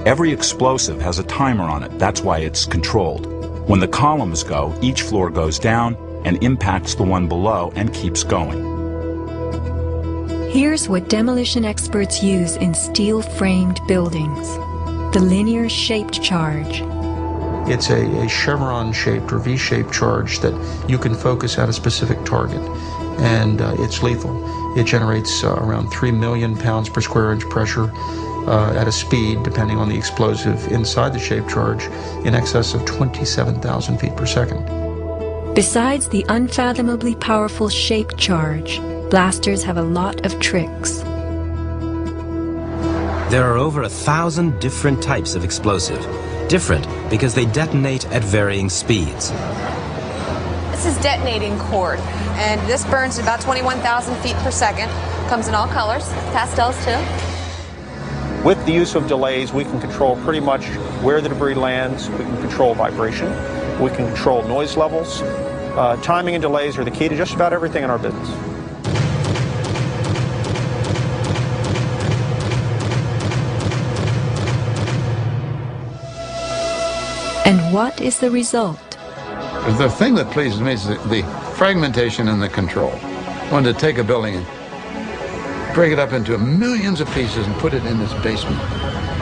Every explosive has a timer on it, that's why it's controlled. When the columns go, each floor goes down and impacts the one below and keeps going. Here's what demolition experts use in steel-framed buildings: the linear shaped charge. It's a chevron-shaped or V-shaped charge that you can focus at a specific target, and it's lethal. It generates around 3 million pounds per square inch pressure at a speed, depending on the explosive inside the shaped charge, in excess of 27,000 feet per second. Besides the unfathomably powerful shaped charge, blasters have a lot of tricks. There are over 1,000 different types of explosive. Different because they detonate at varying speeds. This is detonating cord, and this burns at about 21,000 feet per second. Comes in all colors, pastels too. With the use of delays, we can control pretty much where the debris lands. We can control vibration. We can control noise levels. Timing and delays are the key to just about everything in our business. And what is the result? The thing that pleases me is the fragmentation and the control. I wanted to take a building and break it up into millions of pieces and put it in this basement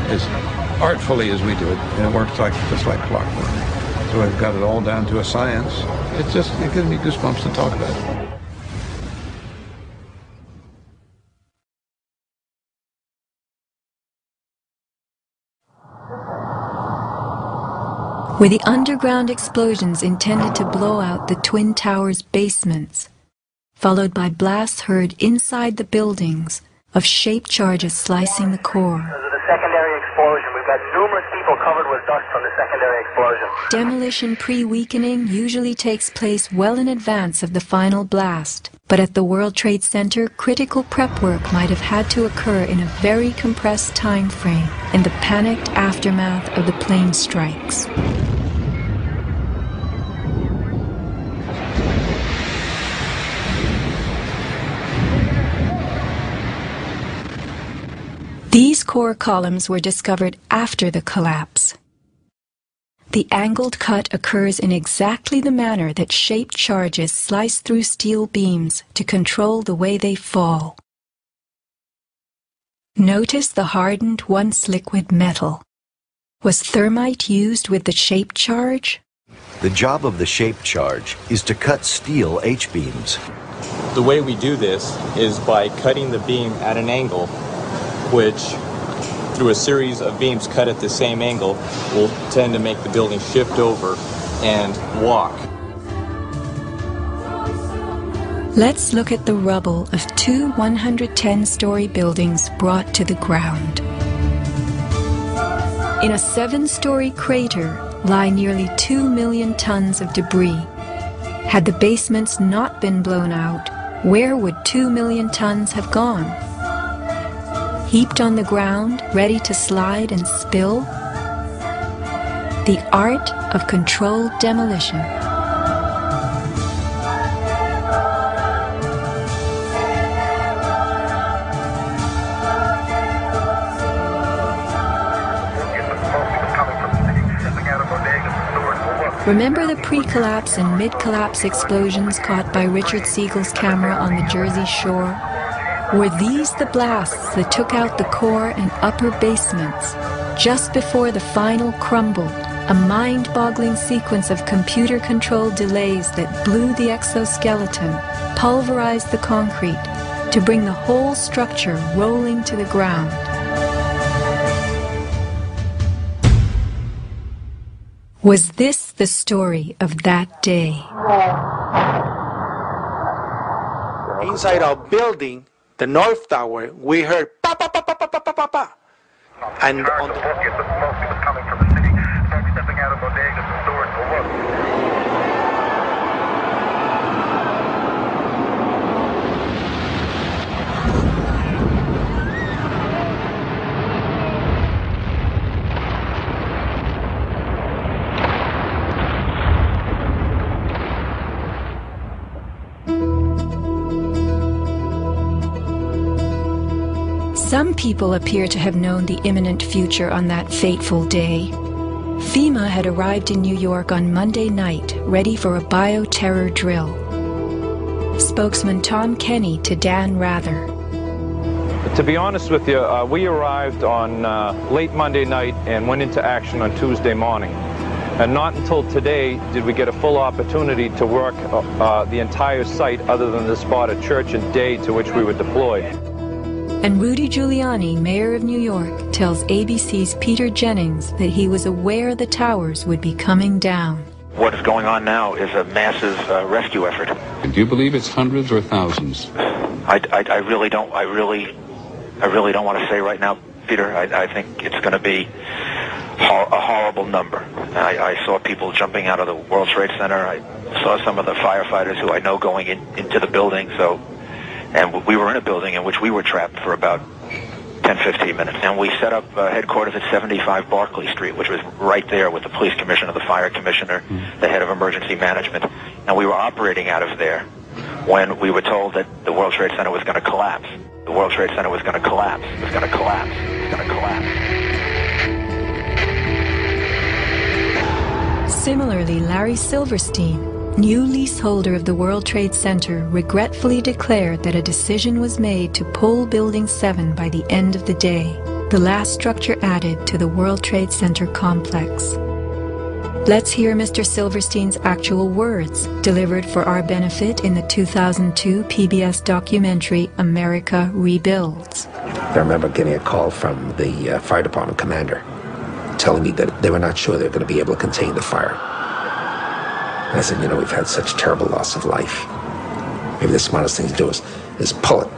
as artfully as we do it, and it works just like clockwork. So I've got it all down to a science. It gives me goosebumps to talk about it. Were the underground explosions intended to blow out the Twin Towers' basements, followed by blasts heard inside the buildings of shaped charges slicing the core? Because of the secondary explosion, we've got numerous people covered with dust from the secondary explosion. Demolition pre-weakening usually takes place well in advance of the final blast, but at the World Trade Center, critical prep work might have had to occur in a very compressed time frame in the panicked aftermath of the plane strikes. These core columns were discovered after the collapse. The angled cut occurs in exactly the manner that shaped charges slice through steel beams to control the way they fall. Notice the hardened once liquid metal. Was thermite used with the shape charge? The job of the shape charge is to cut steel H-beams. The way we do this is by cutting the beam at an angle, which, through a series of beams cut at the same angle, will tend to make the building shift over and walk. Let's look at the rubble of two 110-story buildings brought to the ground. In a 7-story crater lie nearly 2 million tons of debris. Had the basements not been blown out, where would 2 million tons have gone? Heaped on the ground, ready to slide and spill? The art of controlled demolition. Remember the pre-collapse and mid-collapse explosions caught by Richard Siegel's camera on the Jersey shore? Were these the blasts that took out the core and upper basements? Just before the final crumble, a mind-boggling sequence of computer-controlled delays that blew the exoskeleton, pulverized the concrete, to bring the whole structure rolling to the ground. Was this the story of that day? Inside our building, the North Tower, we heard pa pa pa pa pa pa pa pa pa. And on the coming from the city, stepping out of bodegas and stores for work. Some people appear to have known the imminent future on that fateful day. FEMA had arrived in New York on Monday night, ready for a bioterror drill. Spokesman Tom Kenny to Dan Rather. To be honest with you, we arrived on late Monday night and went into action on Tuesday morning. And not until today did we get a full opportunity to work the entire site other than the spot at Church and Day to which we were deployed. And Rudy Giuliani, mayor of New York, tells ABC's Peter Jennings that he was aware the towers would be coming down. What is going on now is a massive rescue effort. Do you believe it's hundreds or thousands? I really don't want to say right now, Peter. I think it's going to be a horrible number. I saw people jumping out of the World Trade Center. I saw some of the firefighters who I know going into the building. And we were in a building in which we were trapped for about 10-15 minutes. And we set up headquarters at 75 Barclay Street, which was right there with the police commissioner, the fire commissioner, the head of emergency management. And we were operating out of there when we were told that the World Trade Center was going to collapse. The World Trade Center was going to collapse. It was going to collapse. It was going to collapse. Similarly, Larry Silverstein, new leaseholder of the World Trade Center, regretfully declared that a decision was made to pull Building 7 by the end of the day, the last structure added to the World Trade Center complex. Let's hear Mr. Silverstein's actual words, delivered for our benefit in the 2002 PBS documentary America Rebuilds. I remember getting a call from the fire department commander telling me that they were not sure they were going to be able to contain the fire. And I said, you know, we've had such terrible loss of life. Maybe the smartest thing to do is pull it.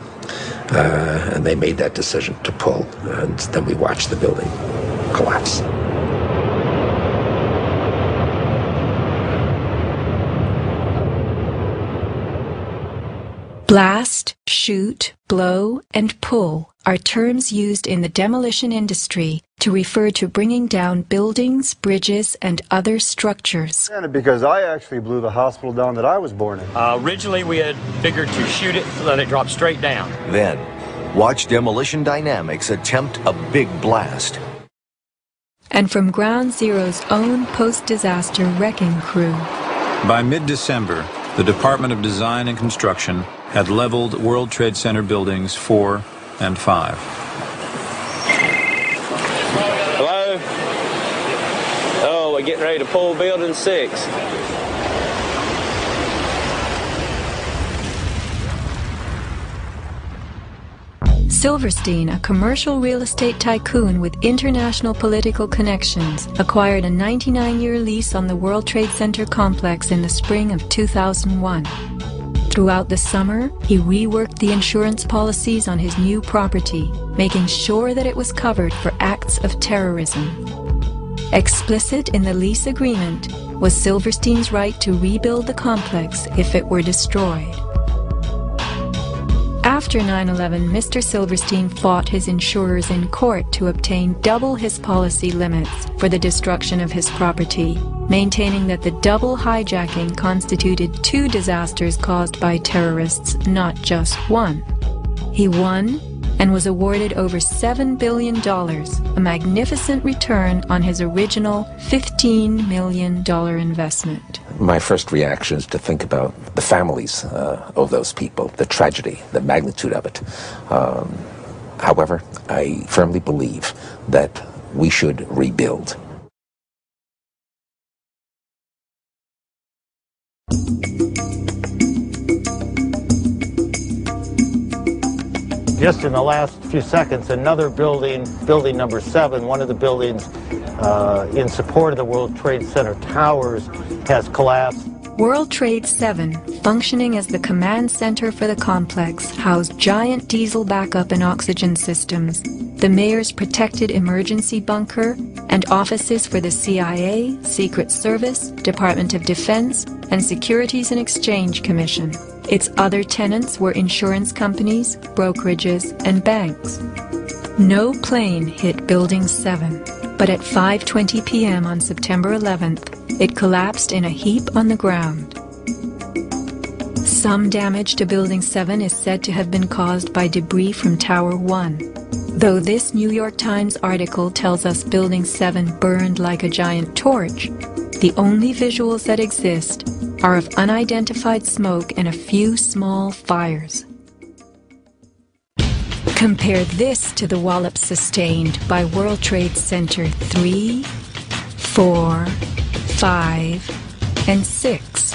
And they made that decision to pull. And then we watched the building collapse. Blast, shoot, blow, and pull are terms used in the demolition industry to refer to bringing down buildings, bridges, and other structures. Because I actually blew the hospital down that I was born in. Originally, we had figured to shoot it, let it drop straight down. Then, watch Demolition Dynamics attempt a big blast. And from Ground Zero's own post-disaster wrecking crew. By mid-December, the Department of Design and Construction had leveled World Trade Center buildings 4 and 5. Hello? we're getting ready to pull Building 6. Silverstein, a commercial real estate tycoon with international political connections, acquired a 99-year lease on the World Trade Center complex in the spring of 2001. Throughout the summer, he reworked the insurance policies on his new property, making sure that it was covered for acts of terrorism. Explicit in the lease agreement was Silverstein's right to rebuild the complex if it were destroyed. After 9/11, Mr. Silverstein fought his insurers in court to obtain double his policy limits for the destruction of his property, maintaining that the double hijacking constituted 2 disasters caused by terrorists, not just one. He won and was awarded over $7 billion, a magnificent return on his original $15 million investment. My first reaction is to think about the families of those people, the tragedy, the magnitude of it. However, I firmly believe that we should rebuild. Just in the last few seconds, another building, building number 7, one of the buildings in support of the World Trade Center towers, has collapsed. World Trade 7, functioning as the command center for the complex, housed giant diesel backup and oxygen systems, the mayor's protected emergency bunker, and offices for the CIA, Secret Service, Department of Defense, and Securities and Exchange Commission. Its other tenants were insurance companies, brokerages, and banks. No plane hit Building 7, but at 5:20 p.m. on September 11th, it collapsed in a heap on the ground. Some damage to Building 7 is said to have been caused by debris from Tower 1. Though this New York Times article tells us Building 7 burned like a giant torch, the only visuals that exist are of unidentified smoke and a few small fires. Compare this to the wallops sustained by World Trade Center 3, 4, 5, and 6.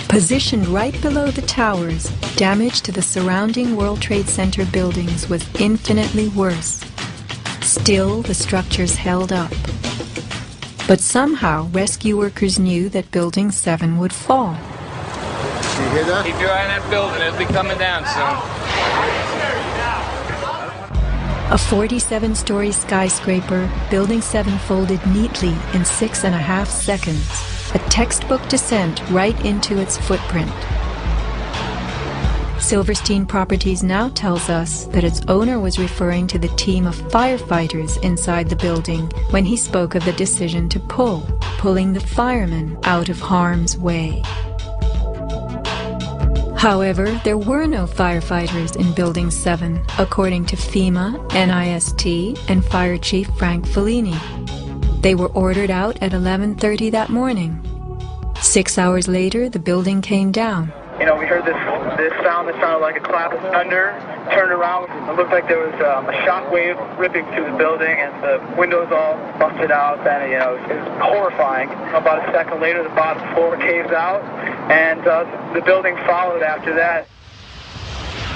Positioned right below the towers, damage to the surrounding World Trade Center buildings was infinitely worse. Still, the structures held up. But somehow, rescue workers knew that Building 7 would fall. You hear that? Keep your eye on that building. It'll be coming down soon. A 47-story skyscraper, Building 7 folded neatly in 6.5 seconds. A textbook descent right into its footprint. Silverstein Properties now tells us that its owner was referring to the team of firefighters inside the building when he spoke of the decision to pulling the firemen out of harm's way. However, there were no firefighters in Building 7, according to FEMA, NIST, and Fire Chief Frank Fellini. They were ordered out at 11:30 that morning. 6 hours later, the building came down. You know, we heard this sound that sounded like a clap of thunder. Turned around, it looked like there was a shock wave ripping through the building, and the windows all busted out. And you know, it was horrifying. About a second later, the bottom floor caves out, and the building followed after that.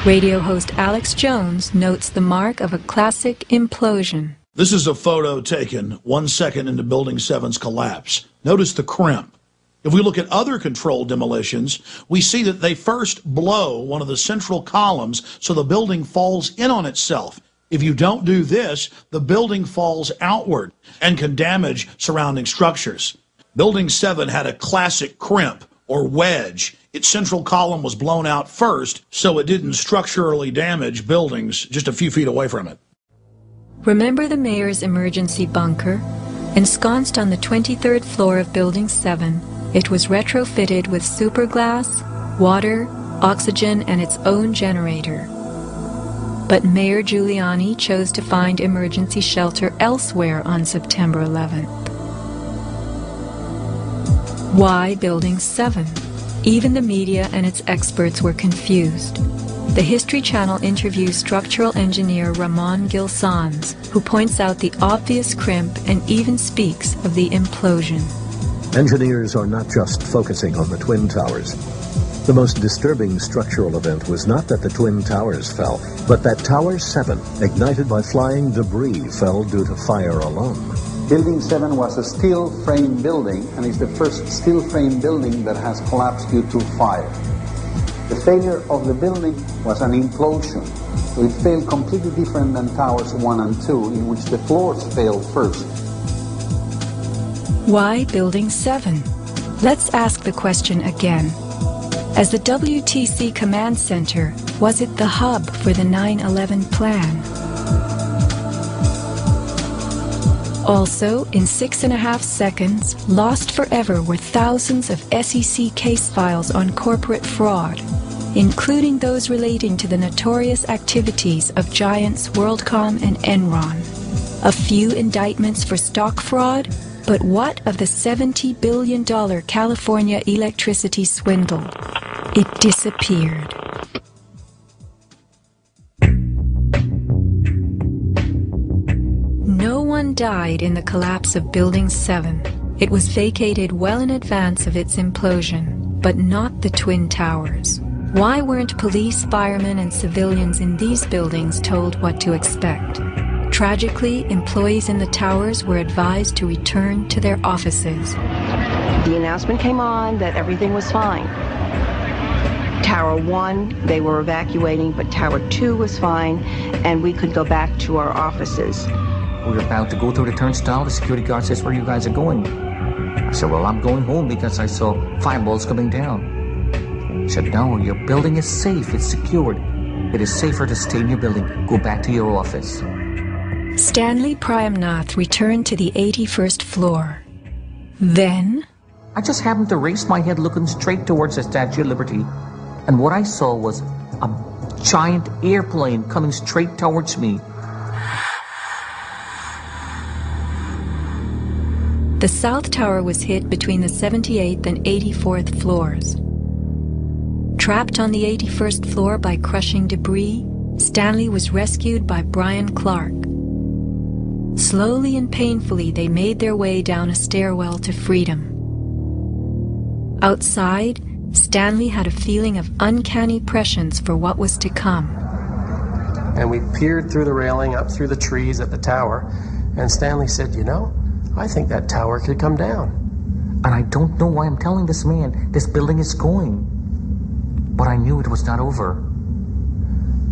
Radio host Alex Jones notes the mark of a classic implosion. This is a photo taken 1 second into Building 7's collapse. Notice the crimp. If we look at other controlled demolitions, we see that they first blow one of the central columns so the building falls in on itself. If you don't do this, the building falls outward and can damage surrounding structures. Building 7 had a classic crimp or wedge. Its central column was blown out first, so it didn't structurally damage buildings just a few feet away from it. Remember the mayor's emergency bunker? Ensconced on the 23rd floor of Building 7, it was retrofitted with superglass, water, oxygen, and its own generator. But Mayor Giuliani chose to find emergency shelter elsewhere on September 11th. Why Building 7? Even the media and its experts were confused. The History Channel interviews structural engineer Ramon Gilsans, who points out the obvious crimp and even speaks of the implosion. Engineers are not just focusing on the Twin Towers. The most disturbing structural event was not that the Twin Towers fell, but that Tower 7, ignited by flying debris, fell due to fire alone. Building 7 was a steel frame building, and is the first steel frame building that has collapsed due to fire. The failure of the building was an implosion, so it failed completely different than Towers 1 and 2, in which the floors failed first. Why Building 7? Let's ask the question again. As the WTC Command Center, was it the hub for the 9/11 plan? Also, in 6.5 seconds, lost forever were thousands of SEC case files on corporate fraud, including those relating to the notorious activities of giants WorldCom and Enron. A few indictments for stock fraud, but what of the $70 billion California electricity swindle? It disappeared. No one died in the collapse of Building 7. It was vacated well in advance of its implosion, but not the Twin Towers. Why weren't police, firemen, and civilians in these buildings told what to expect? Tragically, employees in the towers were advised to return to their offices. The announcement came on that everything was fine. Tower 1, they were evacuating, but Tower 2 was fine, and we could go back to our offices. We were about to go through the turnstile. The security guard says, "Where you guys are going?" I said, "Well, I'm going home because I saw fireballs coming down." He said, "No, your building is safe. It's secured. It is safer to stay in your building. Go back to your office." Stanley Prayamnath returned to the 81st floor. Then, I just happened to raise my head looking straight towards the Statue of Liberty, and what I saw was a giant airplane coming straight towards me. the South Tower was hit between the 78th and 84th floors. Trapped on the 81st floor by crushing debris, Stanley was rescued by Brian Clark. Slowly and painfully, they made their way down a stairwell to freedom. Outside, Stanley had a feeling of uncanny prescience for what was to come. And we peered through the railing, up through the trees at the tower, and Stanley said, "You know, I think that tower could come down." And I don't know why I'm telling this man this building is going. But I knew it was not over.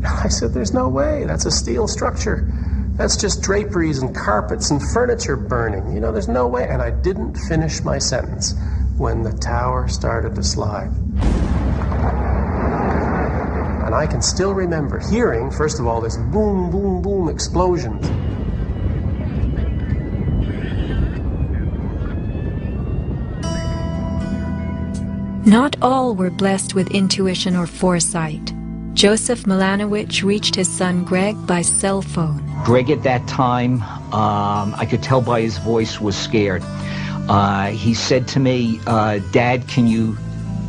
I said, "There's no way. That's a steel structure. That's just draperies and carpets and furniture burning. You know, there's no way." And I didn't finish my sentence when the tower started to slide. And I can still remember hearing, first of all, this boom, boom, boom explosions. Not all were blessed with intuition or foresight. Joseph Milanowicz reached his son Greg by cell phone. Greg at that time, I could tell by his voice, was scared. He said to me, "Dad, can you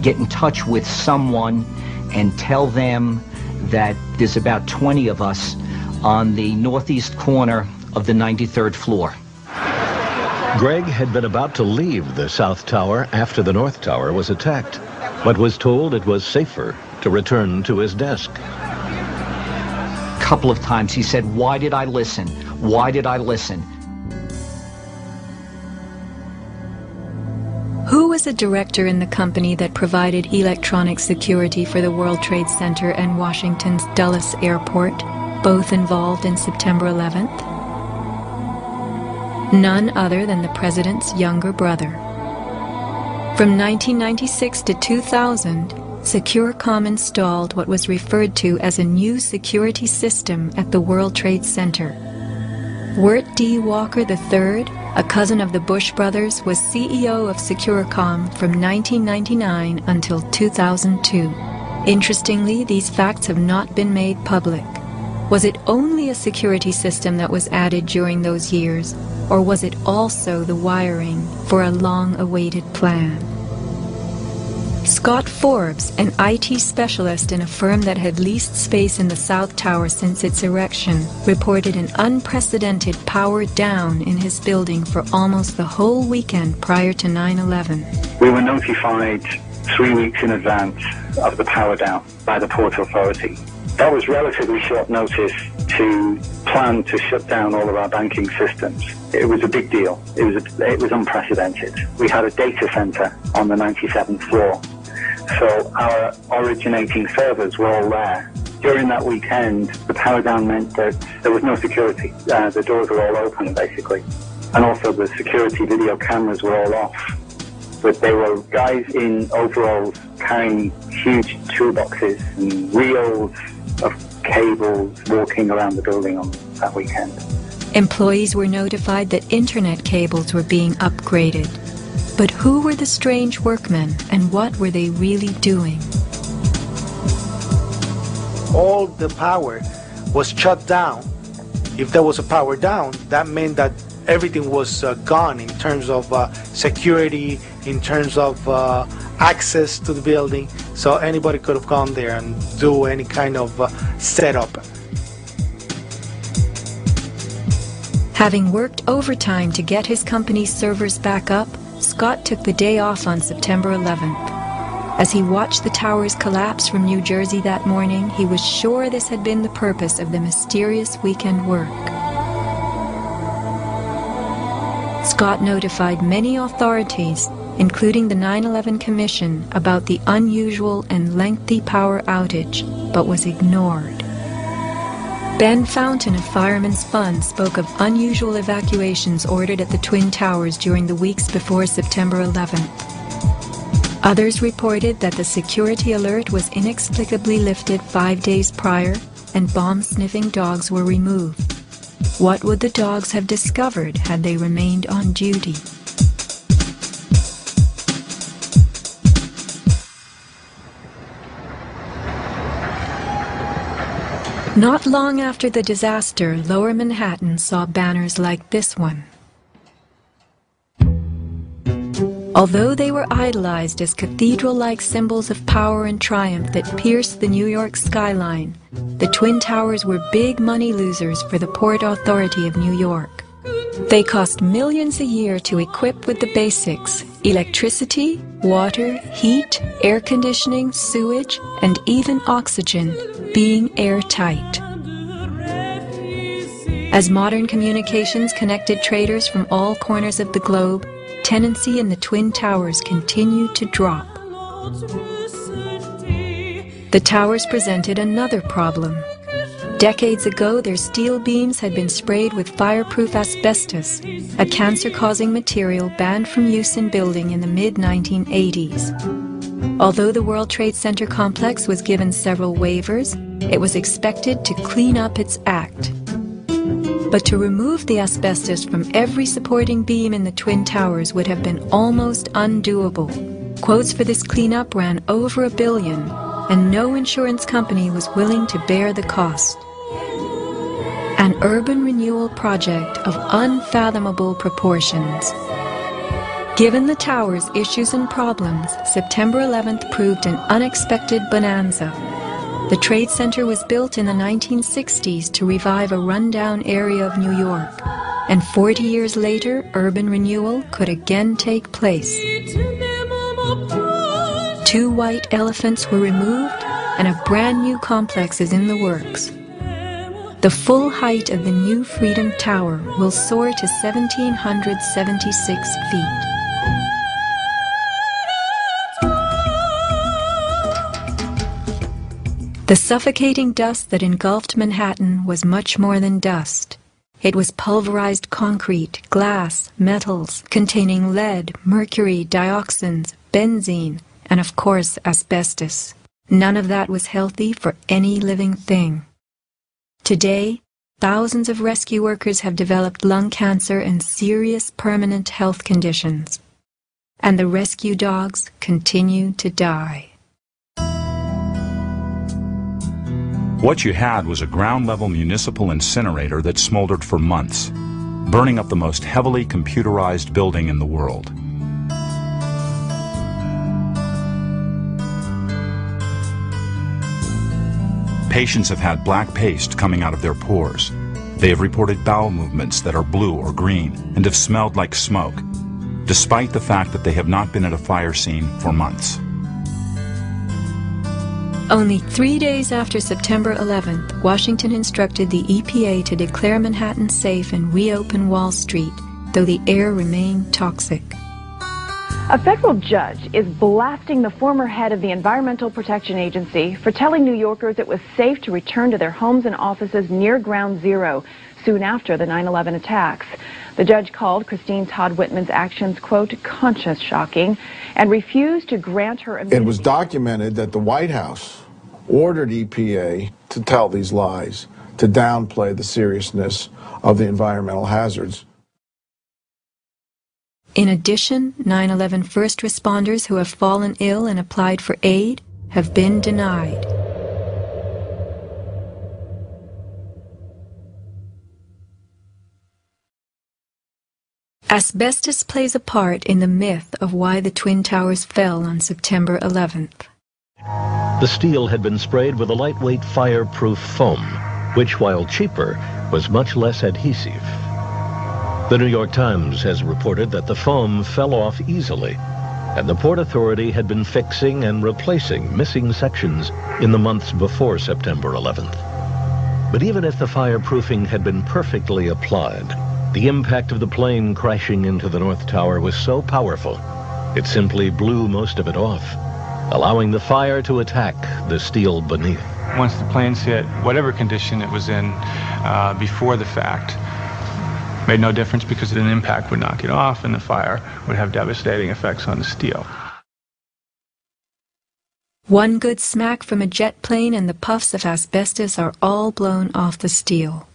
get in touch with someone and tell them that there's about 20 of us on the northeast corner of the 93rd floor." Greg had been about to leave the South Tower after the North Tower was attacked, but was told it was safer to return to his desk. A couple of times he said, "Why did I listen? Why did I listen?" Who was a director in the company that provided electronic security for the World Trade Center and Washington's Dulles Airport, both involved in September 11th? None other than the president's younger brother. From 1996 to 2000, Securicom installed what was referred to as a new security system at the World Trade Center. Wirt D. Walker III, a cousin of the Bush brothers, was CEO of Securicom from 1999 until 2002. Interestingly, these facts have not been made public. Was it only a security system that was added during those years, or was it also the wiring for a long-awaited plan? Scott Forbes, an IT specialist in a firm that had leased space in the South Tower since its erection, reported an unprecedented power down in his building for almost the whole weekend prior to 9/11. We were notified 3 weeks in advance of the power down by the Port Authority. That was relatively short notice to plan to shut down all of our banking systems. It was a big deal. It was unprecedented. We had a data center on the 97th floor, so our originating servers were all there. During that weekend, the power down meant that there was no security. The doors were all open, basically. And also the security video cameras were all off. But there were guys in overalls carrying huge toolboxes and reels of cables walking around the building on that weekend. Employees were notified that internet cables were being upgraded. But who were the strange workmen, and what were they really doing? All the power was shut down. If there was a power down, that meant that everything was gone in terms of security, in terms of access to the building, so anybody could have gone there and do any kind of setup. Having worked overtime to get his company's servers back up, Scott took the day off on September 11th. As he watched the towers collapse from New Jersey that morning, he was sure this had been the purpose of the mysterious weekend work. Scott notified many authorities, including the 9/11 Commission, about the unusual and lengthy power outage, but was ignored. Ben Fountain of Fireman's Fund spoke of unusual evacuations ordered at the Twin Towers during the weeks before September 11th. Others reported that the security alert was inexplicably lifted 5 days prior and bomb-sniffing dogs were removed. What would the dogs have discovered had they remained on duty? Not long after the disaster, Lower Manhattan saw banners like this one. Although they were idolized as cathedral-like symbols of power and triumph that pierced the New York skyline, the Twin Towers were big money losers for the Port Authority of New York. They cost millions a year to equip with the basics: electricity, water, heat, air conditioning, sewage, and even oxygen, being airtight. As modern communications connected traders from all corners of the globe, tenancy in the Twin Towers continued to drop. The towers presented another problem. Decades ago, their steel beams had been sprayed with fireproof asbestos, a cancer-causing material banned from use in building in the mid-1980s. Although the World Trade Center complex was given several waivers, it was expected to clean up its act. But to remove the asbestos from every supporting beam in the Twin Towers would have been almost undoable. Quotes for this cleanup ran over $1 billion, and no insurance company was willing to bear the cost. An urban renewal project of unfathomable proportions. Given the tower's issues and problems, September 11th proved an unexpected bonanza. The Trade Center was built in the 1960s to revive a rundown area of New York, and 40 years later, urban renewal could again take place. 2 white elephants were removed, and a brand new complex is in the works. The full height of the new Freedom Tower will soar to 1,776 feet. The suffocating dust that engulfed Manhattan was much more than dust. It was pulverized concrete, glass, metals containing lead, mercury, dioxins, benzene, and of course asbestos. None of that was healthy for any living thing. Today, thousands of rescue workers have developed lung cancer and serious permanent health conditions. And the rescue dogs continue to die. What you had was a ground-level municipal incinerator that smoldered for months, burning up the most heavily computerized building in the world. Patients have had black paste coming out of their pores. They have reported bowel movements that are blue or green and have smelled like smoke, despite the fact that they have not been at a fire scene for months. Only 3 days after September 11th, Washington instructed the EPA to declare Manhattan safe and reopen Wall Street, though the air remained toxic. A federal judge is blasting the former head of the Environmental Protection Agency for telling New Yorkers it was safe to return to their homes and offices near Ground Zero soon after the 9/11 attacks. The judge called Christine Todd Whitman's actions, quote, conscience shocking, and refused to grant her immunity. It was documented that the White House ordered EPA to tell these lies, to downplay the seriousness of the environmental hazards. In addition, 9/11 first responders who have fallen ill and applied for aid have been denied. Asbestos plays a part in the myth of why the Twin Towers fell on September 11th. The steel had been sprayed with a lightweight fireproof foam, which, while cheaper, was much less adhesive. The New York Times has reported that the foam fell off easily, and the Port Authority had been fixing and replacing missing sections in the months before September 11th. But even if the fireproofing had been perfectly applied, the impact of the plane crashing into the North Tower was so powerful, it simply blew most of it off, allowing the fire to attack the steel beneath. Once the planes hit, whatever condition it was in before the fact, made no difference because an impact would knock it off and the fire would have devastating effects on the steel. One good smack from a jet plane and the puffs of asbestos are all blown off the steel.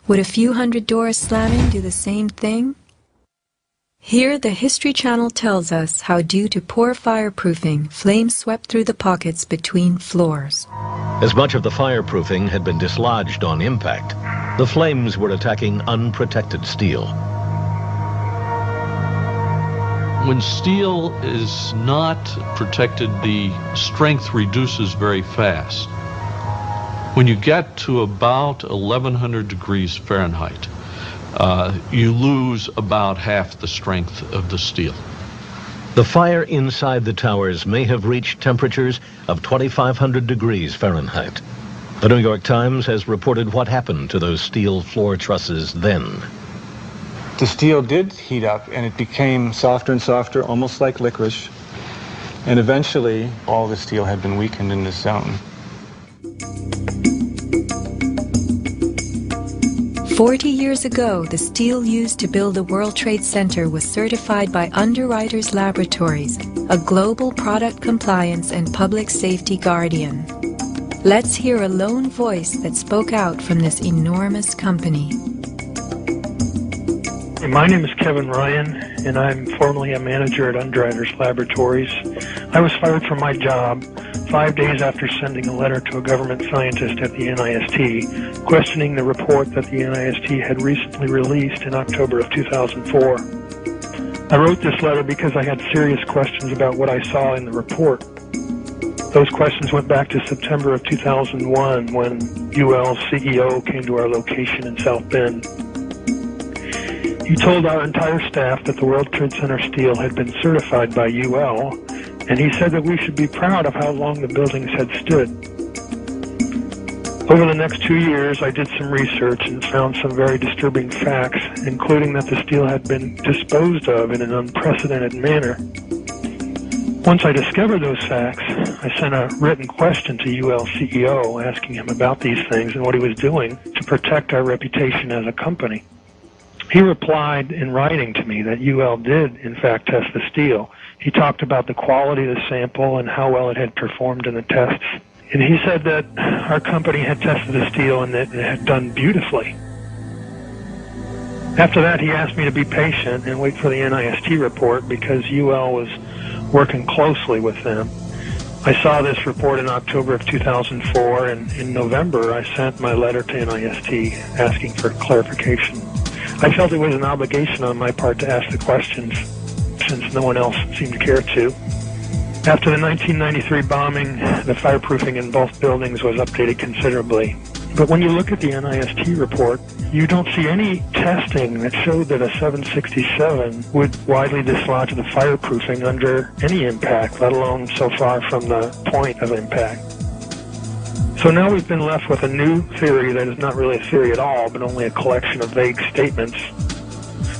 Would a few hundred doors slamming do the same thing? Here, the History Channel tells us how, due to poor fireproofing, flames swept through the pockets between floors. As much of the fireproofing had been dislodged on impact, the flames were attacking unprotected steel. When steel is not protected, the strength reduces very fast. When you get to about 1100 degrees Fahrenheit, you lose about half the strength of the steel. The fire inside the towers may have reached temperatures of 2,500 degrees Fahrenheit. The New York Times has reported what happened to those steel floor trusses then. The steel did heat up and it became softer and softer, almost like licorice. And eventually, all the steel had been weakened in this zone. 40 years ago, the steel used to build the World Trade Center was certified by Underwriters Laboratories, a global product compliance and public safety guardian. Let's hear a lone voice that spoke out from this enormous company. My name is Kevin Ryan, and I'm formerly a manager at Underwriters Laboratories. I was fired from my job 5 days after sending a letter to a government scientist at the NIST questioning the report that the NIST had recently released in October of 2004. I wrote this letter because I had serious questions about what I saw in the report. Those questions went back to September of 2001 when UL's CEO came to our location in South Bend. He told our entire staff that the World Trade Center steel had been certified by UL, and he said that we should be proud of how long the buildings had stood. Over the next 2 years, I did some research and found some very disturbing facts, including that the steel had been disposed of in an unprecedented manner. Once I discovered those facts, I sent a written question to UL CEO asking him about these things and what he was doing to protect our reputation as a company. He replied in writing to me that UL did, in fact, test the steel. He talked about the quality of the sample and how well it had performed in the tests. And he said that our company had tested the steel and that it had done beautifully. After that, he asked me to be patient and wait for the NIST report because UL was working closely with them. I saw this report in October of 2004, and in November, I sent my letter to NIST asking for clarification. I felt it was an obligation on my part to ask the questions since no one else seemed to care to. After the 1993 bombing, the fireproofing in both buildings was updated considerably. But when you look at the NIST report, you don't see any testing that showed that a 767 would widely dislodge the fireproofing under any impact, let alone so far from the point of impact. So now we've been left with a new theory that is not really a theory at all, but only a collection of vague statements.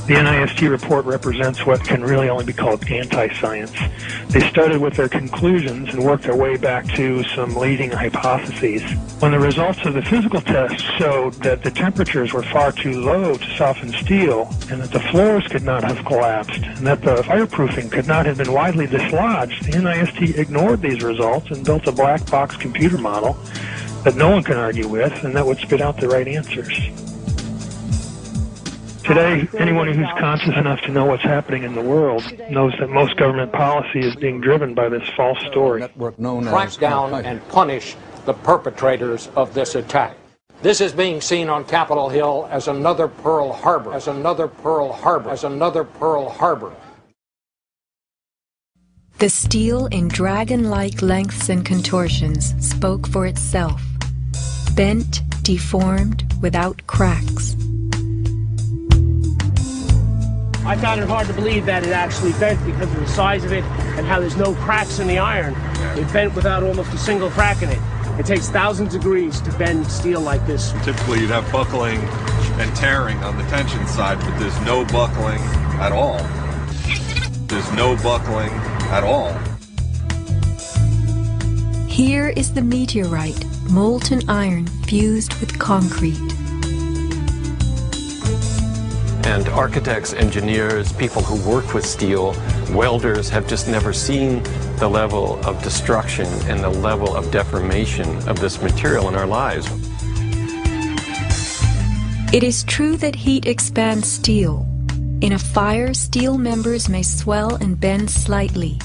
The NIST report represents what can really only be called anti-science. They started with their conclusions and worked their way back to some leading hypotheses. When the results of the physical tests showed that the temperatures were far too low to soften steel, and that the floors could not have collapsed, and that the fireproofing could not have been widely dislodged, the NIST ignored these results and built a black box computer model that no one can argue with and that would spit out the right answers. Today, anyone who's conscious enough to know what's happening in the world knows that most government policy is being driven by this false story. Crack down and punish the perpetrators of this attack. This is being seen on Capitol Hill as another Pearl Harbor, as another Pearl Harbor, as another Pearl Harbor. The steel in dragon-like lengths and contortions spoke for itself. Bent, deformed, without cracks. I found it hard to believe that it actually bent because of the size of it and how there's no cracks in the iron. It bent without almost a single crack in it. It takes thousands of degrees to bend steel like this. Typically you'd have buckling and tearing on the tension side, but there's no buckling at all. There's no buckling at all. Here is the meteorite, molten iron fused with concrete. And architects, engineers, people who work with steel, welders have just never seen the level of destruction and the level of deformation of this material in our lives. It is true that heat expands steel. In a fire, steel members may swell and bend slightly.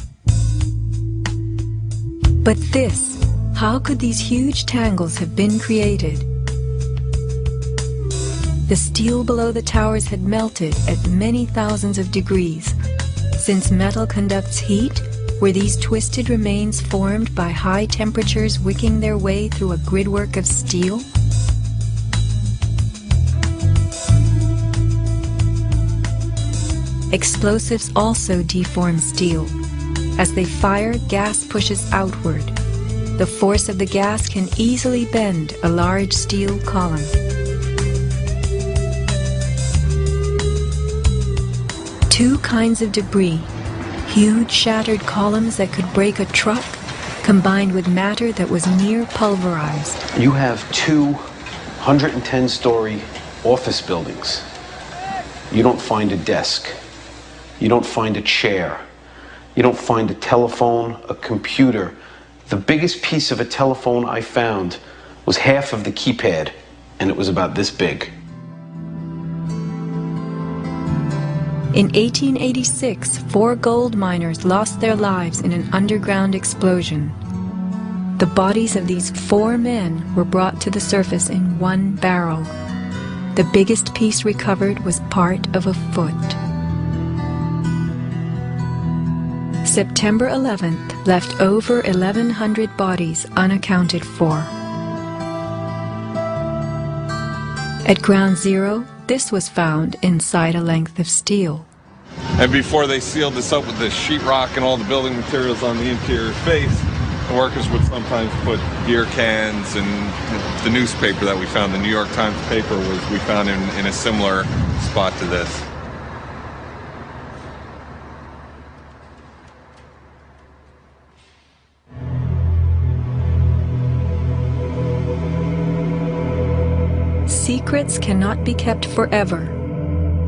But this, how could these huge tangles have been created? The steel below the towers had melted at many thousands of degrees. Since metal conducts heat, were these twisted remains formed by high temperatures wicking their way through a gridwork of steel? Explosives also deform steel. As they fire, gas pushes outward. The force of the gas can easily bend a large steel column. Two kinds of debris, huge shattered columns that could break a truck, combined with matter that was near pulverized. You have two 110-story office buildings. You don't find a desk. You don't find a chair. You don't find a telephone, a computer. The biggest piece of a telephone I found was half of the keypad, and it was about this big. In 1886, 4 gold miners lost their lives in an underground explosion. The bodies of these 4 men were brought to the surface in one barrel. The biggest piece recovered was part of a foot. September 11th left over 1,100 bodies unaccounted for. At Ground Zero, this was found inside a length of steel. And before they sealed this up with the sheetrock and all the building materials on the interior face, the workers would sometimes put beer cans, and the newspaper that we found, the New York Times paper, we found in a similar spot to this. Secrets cannot be kept forever.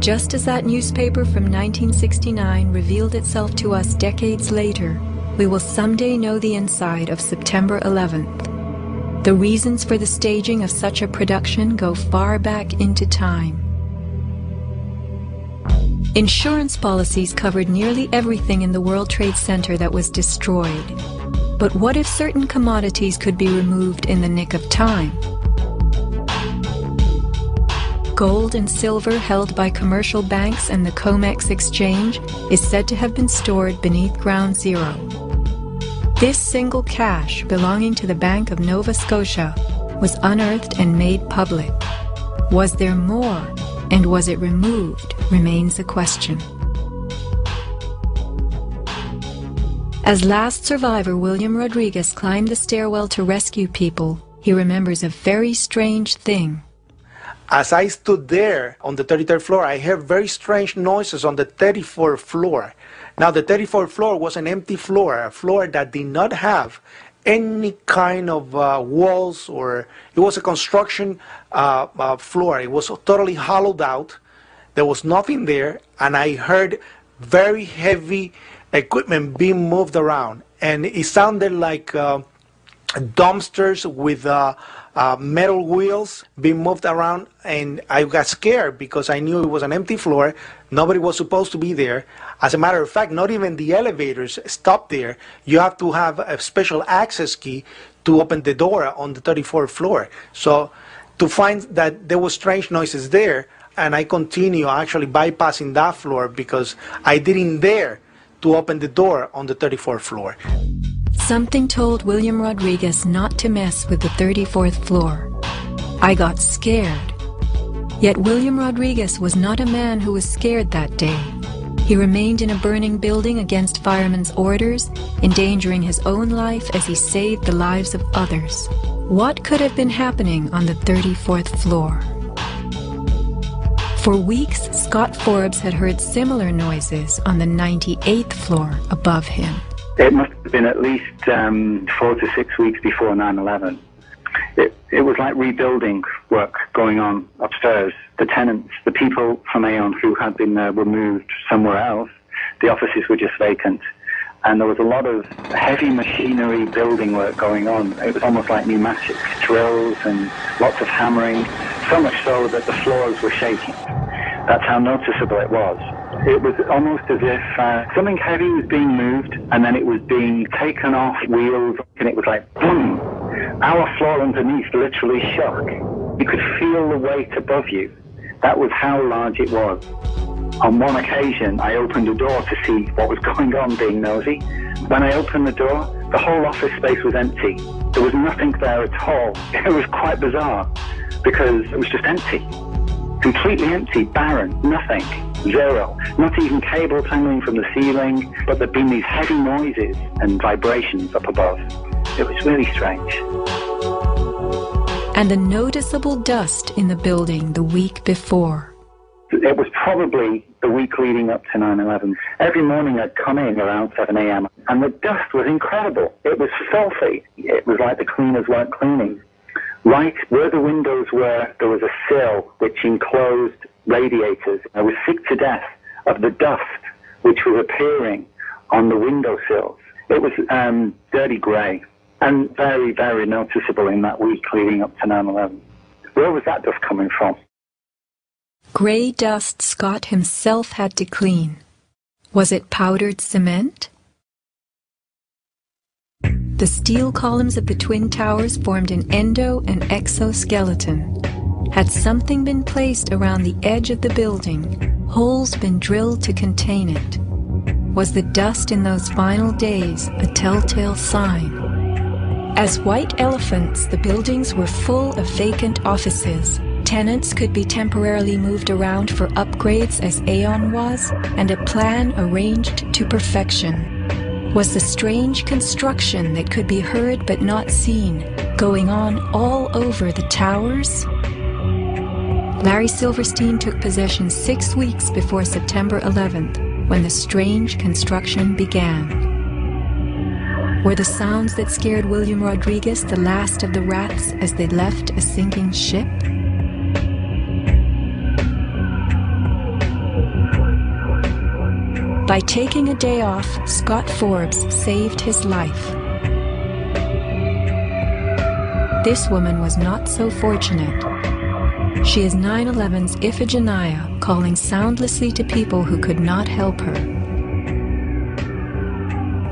Just as that newspaper from 1969 revealed itself to us decades later, we will someday know the inside of September 11th. The reasons for the staging of such a production go far back into time. Insurance policies covered nearly everything in the World Trade Center that was destroyed. But what if certain commodities could be removed in the nick of time? Gold and silver held by commercial banks and the COMEX exchange is said to have been stored beneath Ground Zero. This single cache belonging to the Bank of Nova Scotia was unearthed and made public. Was there more, and was it removed, remains a question. As last survivor William Rodriguez climbed the stairwell to rescue people, he remembers a very strange thing. As I stood there on the 33rd floor, I heard very strange noises on the 34th floor. Now, the 34th floor was an empty floor, a floor that did not have any kind of walls, or it was a construction floor. It was totally hollowed out. There was nothing there, and I heard very heavy equipment being moved around, and it sounded like dumpsters with metal wheels being moved around, and I got scared because I knew it was an empty floor. Nobody was supposed to be there. As a matter of fact, not even the elevators stopped there. You have to have a special access key to open the door on the 34th floor. So to find that there were strange noises there, and I continue actually bypassing that floor because I didn't dare to open the door on the 34th floor. Something told William Rodriguez not to mess with the 34th floor. I got scared. Yet William Rodriguez was not a man who was scared that day. He remained in a burning building against firemen's orders, endangering his own life as he saved the lives of others. What could have been happening on the 34th floor? For weeks, Scott Forbes had heard similar noises on the 98th floor above him. It must have been at least 4 to 6 weeks before 9/11. It was like rebuilding work going on upstairs. The tenants, the people from Aon who had been were moved somewhere else, the offices were just vacant. And there was a lot of heavy machinery building work going on. It was almost like pneumatic drills and lots of hammering, so much so that the floors were shaking. That's how noticeable it was. It was almost as if something heavy was being moved and then it was being taken off wheels, and it was like boom. Our floor underneath literally shook. You could feel the weight above you. That was how large it was. On one occasion, I opened a door to see what was going on, being nosy. When I opened the door, the whole office space was empty. There was nothing there at all. It was quite bizarre because it was just empty. Completely empty, barren, nothing, zero. Not even cables hanging from the ceiling, but there'd been these heavy noises and vibrations up above. It was really strange. And the noticeable dust in the building the week before. It was probably the week leading up to 9/11. Every morning I'd come in around 7 a.m. and the dust was incredible. It was filthy. It was like the cleaners weren't cleaning. Right where the windows were, there was a sill which enclosed radiators. I was sick to death of the dust which was appearing on the windowsills. It was dirty grey and very, very noticeable in that week leading up to 9/11. Where was that dust coming from? Grey dust Scott himself had to clean. Was it powdered cement? The steel columns of the Twin Towers formed an endo and exoskeleton. Had something been placed around the edge of the building, holes been drilled to contain it? Was the dust in those final days a telltale sign? As white elephants, the buildings were full of vacant offices. Tenants could be temporarily moved around for upgrades as Aon was, and a plan arranged to perfection. Was the strange construction that could be heard but not seen going on all over the towers? Larry Silverstein took possession 6 weeks before September 11th, when the strange construction began. Were the sounds that scared William Rodriguez the last of the wraths as they left a sinking ship? By taking a day off, Scott Forbes saved his life. This woman was not so fortunate. She is 9/11's Iphigenia, calling soundlessly to people who could not help her.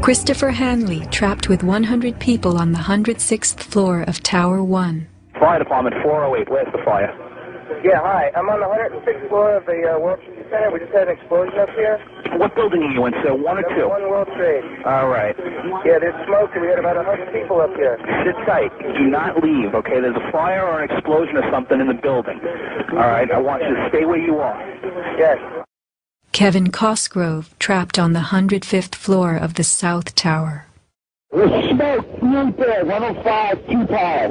Christopher Hanley trapped with 100 people on the 106th floor of Tower 1. Fire Department 408, where's the fire? Yeah, hi. I'm on the 106th floor of the World Trade Center. We just had an explosion up here. What building are you in, sir? 1 or 2? One World Trade. All right. Yeah, there's smoke, and we had about 100 people up here. Sit tight. Do not leave, okay? There's a fire or an explosion or something in the building. All right? I want you to stay where you are. Yes. Kevin Cosgrove trapped on the 105th floor of the South Tower. There's smoke right there, 105, 2 power.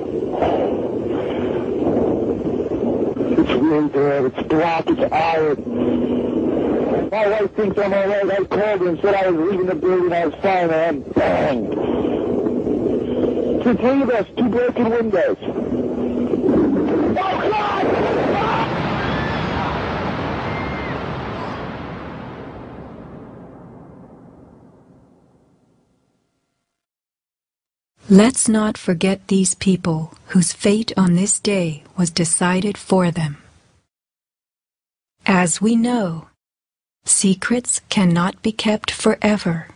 It's really there. It's black. It's iron. My wife thinks I'm all right. I called her and said I was leaving the building. I was fine, and bang. It's the 3 of us, 2 broken windows. Oh, God! Let's not forget these people whose fate on this day was decided for them. As we know, secrets cannot be kept forever.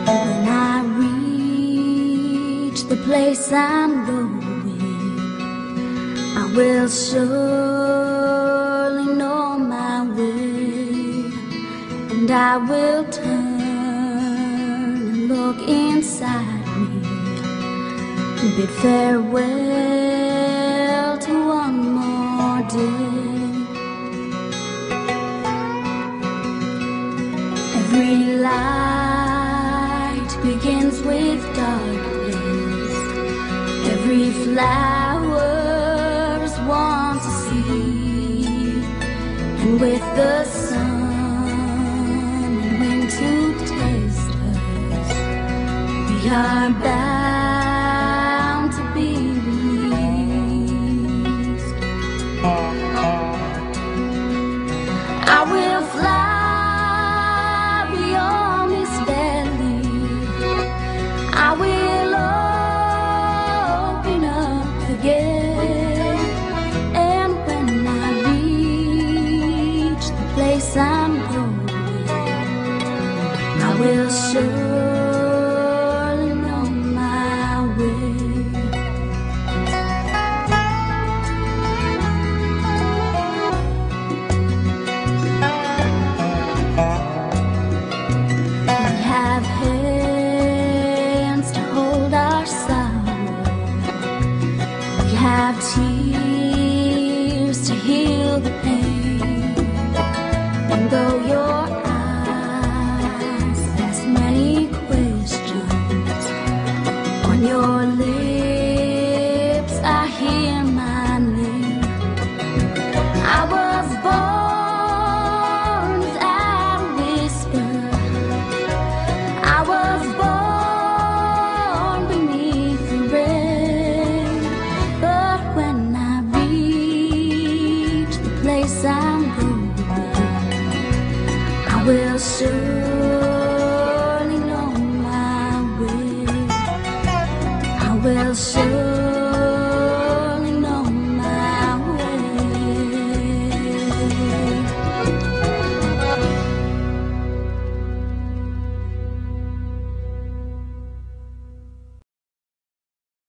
When I reach the place I'm going, I will surely know my way, and I will turn and look inside me and bid farewell to one more day. Every light begins with darkness. Every flower is one to see, and with the sun and wind to taste us, we are bound to be released. I will fly beyond this valley. I will open up the gate, and when I reach the place I'm going, I will surely know my way. We have hands to hold our sorrow, surely know my way. I will surely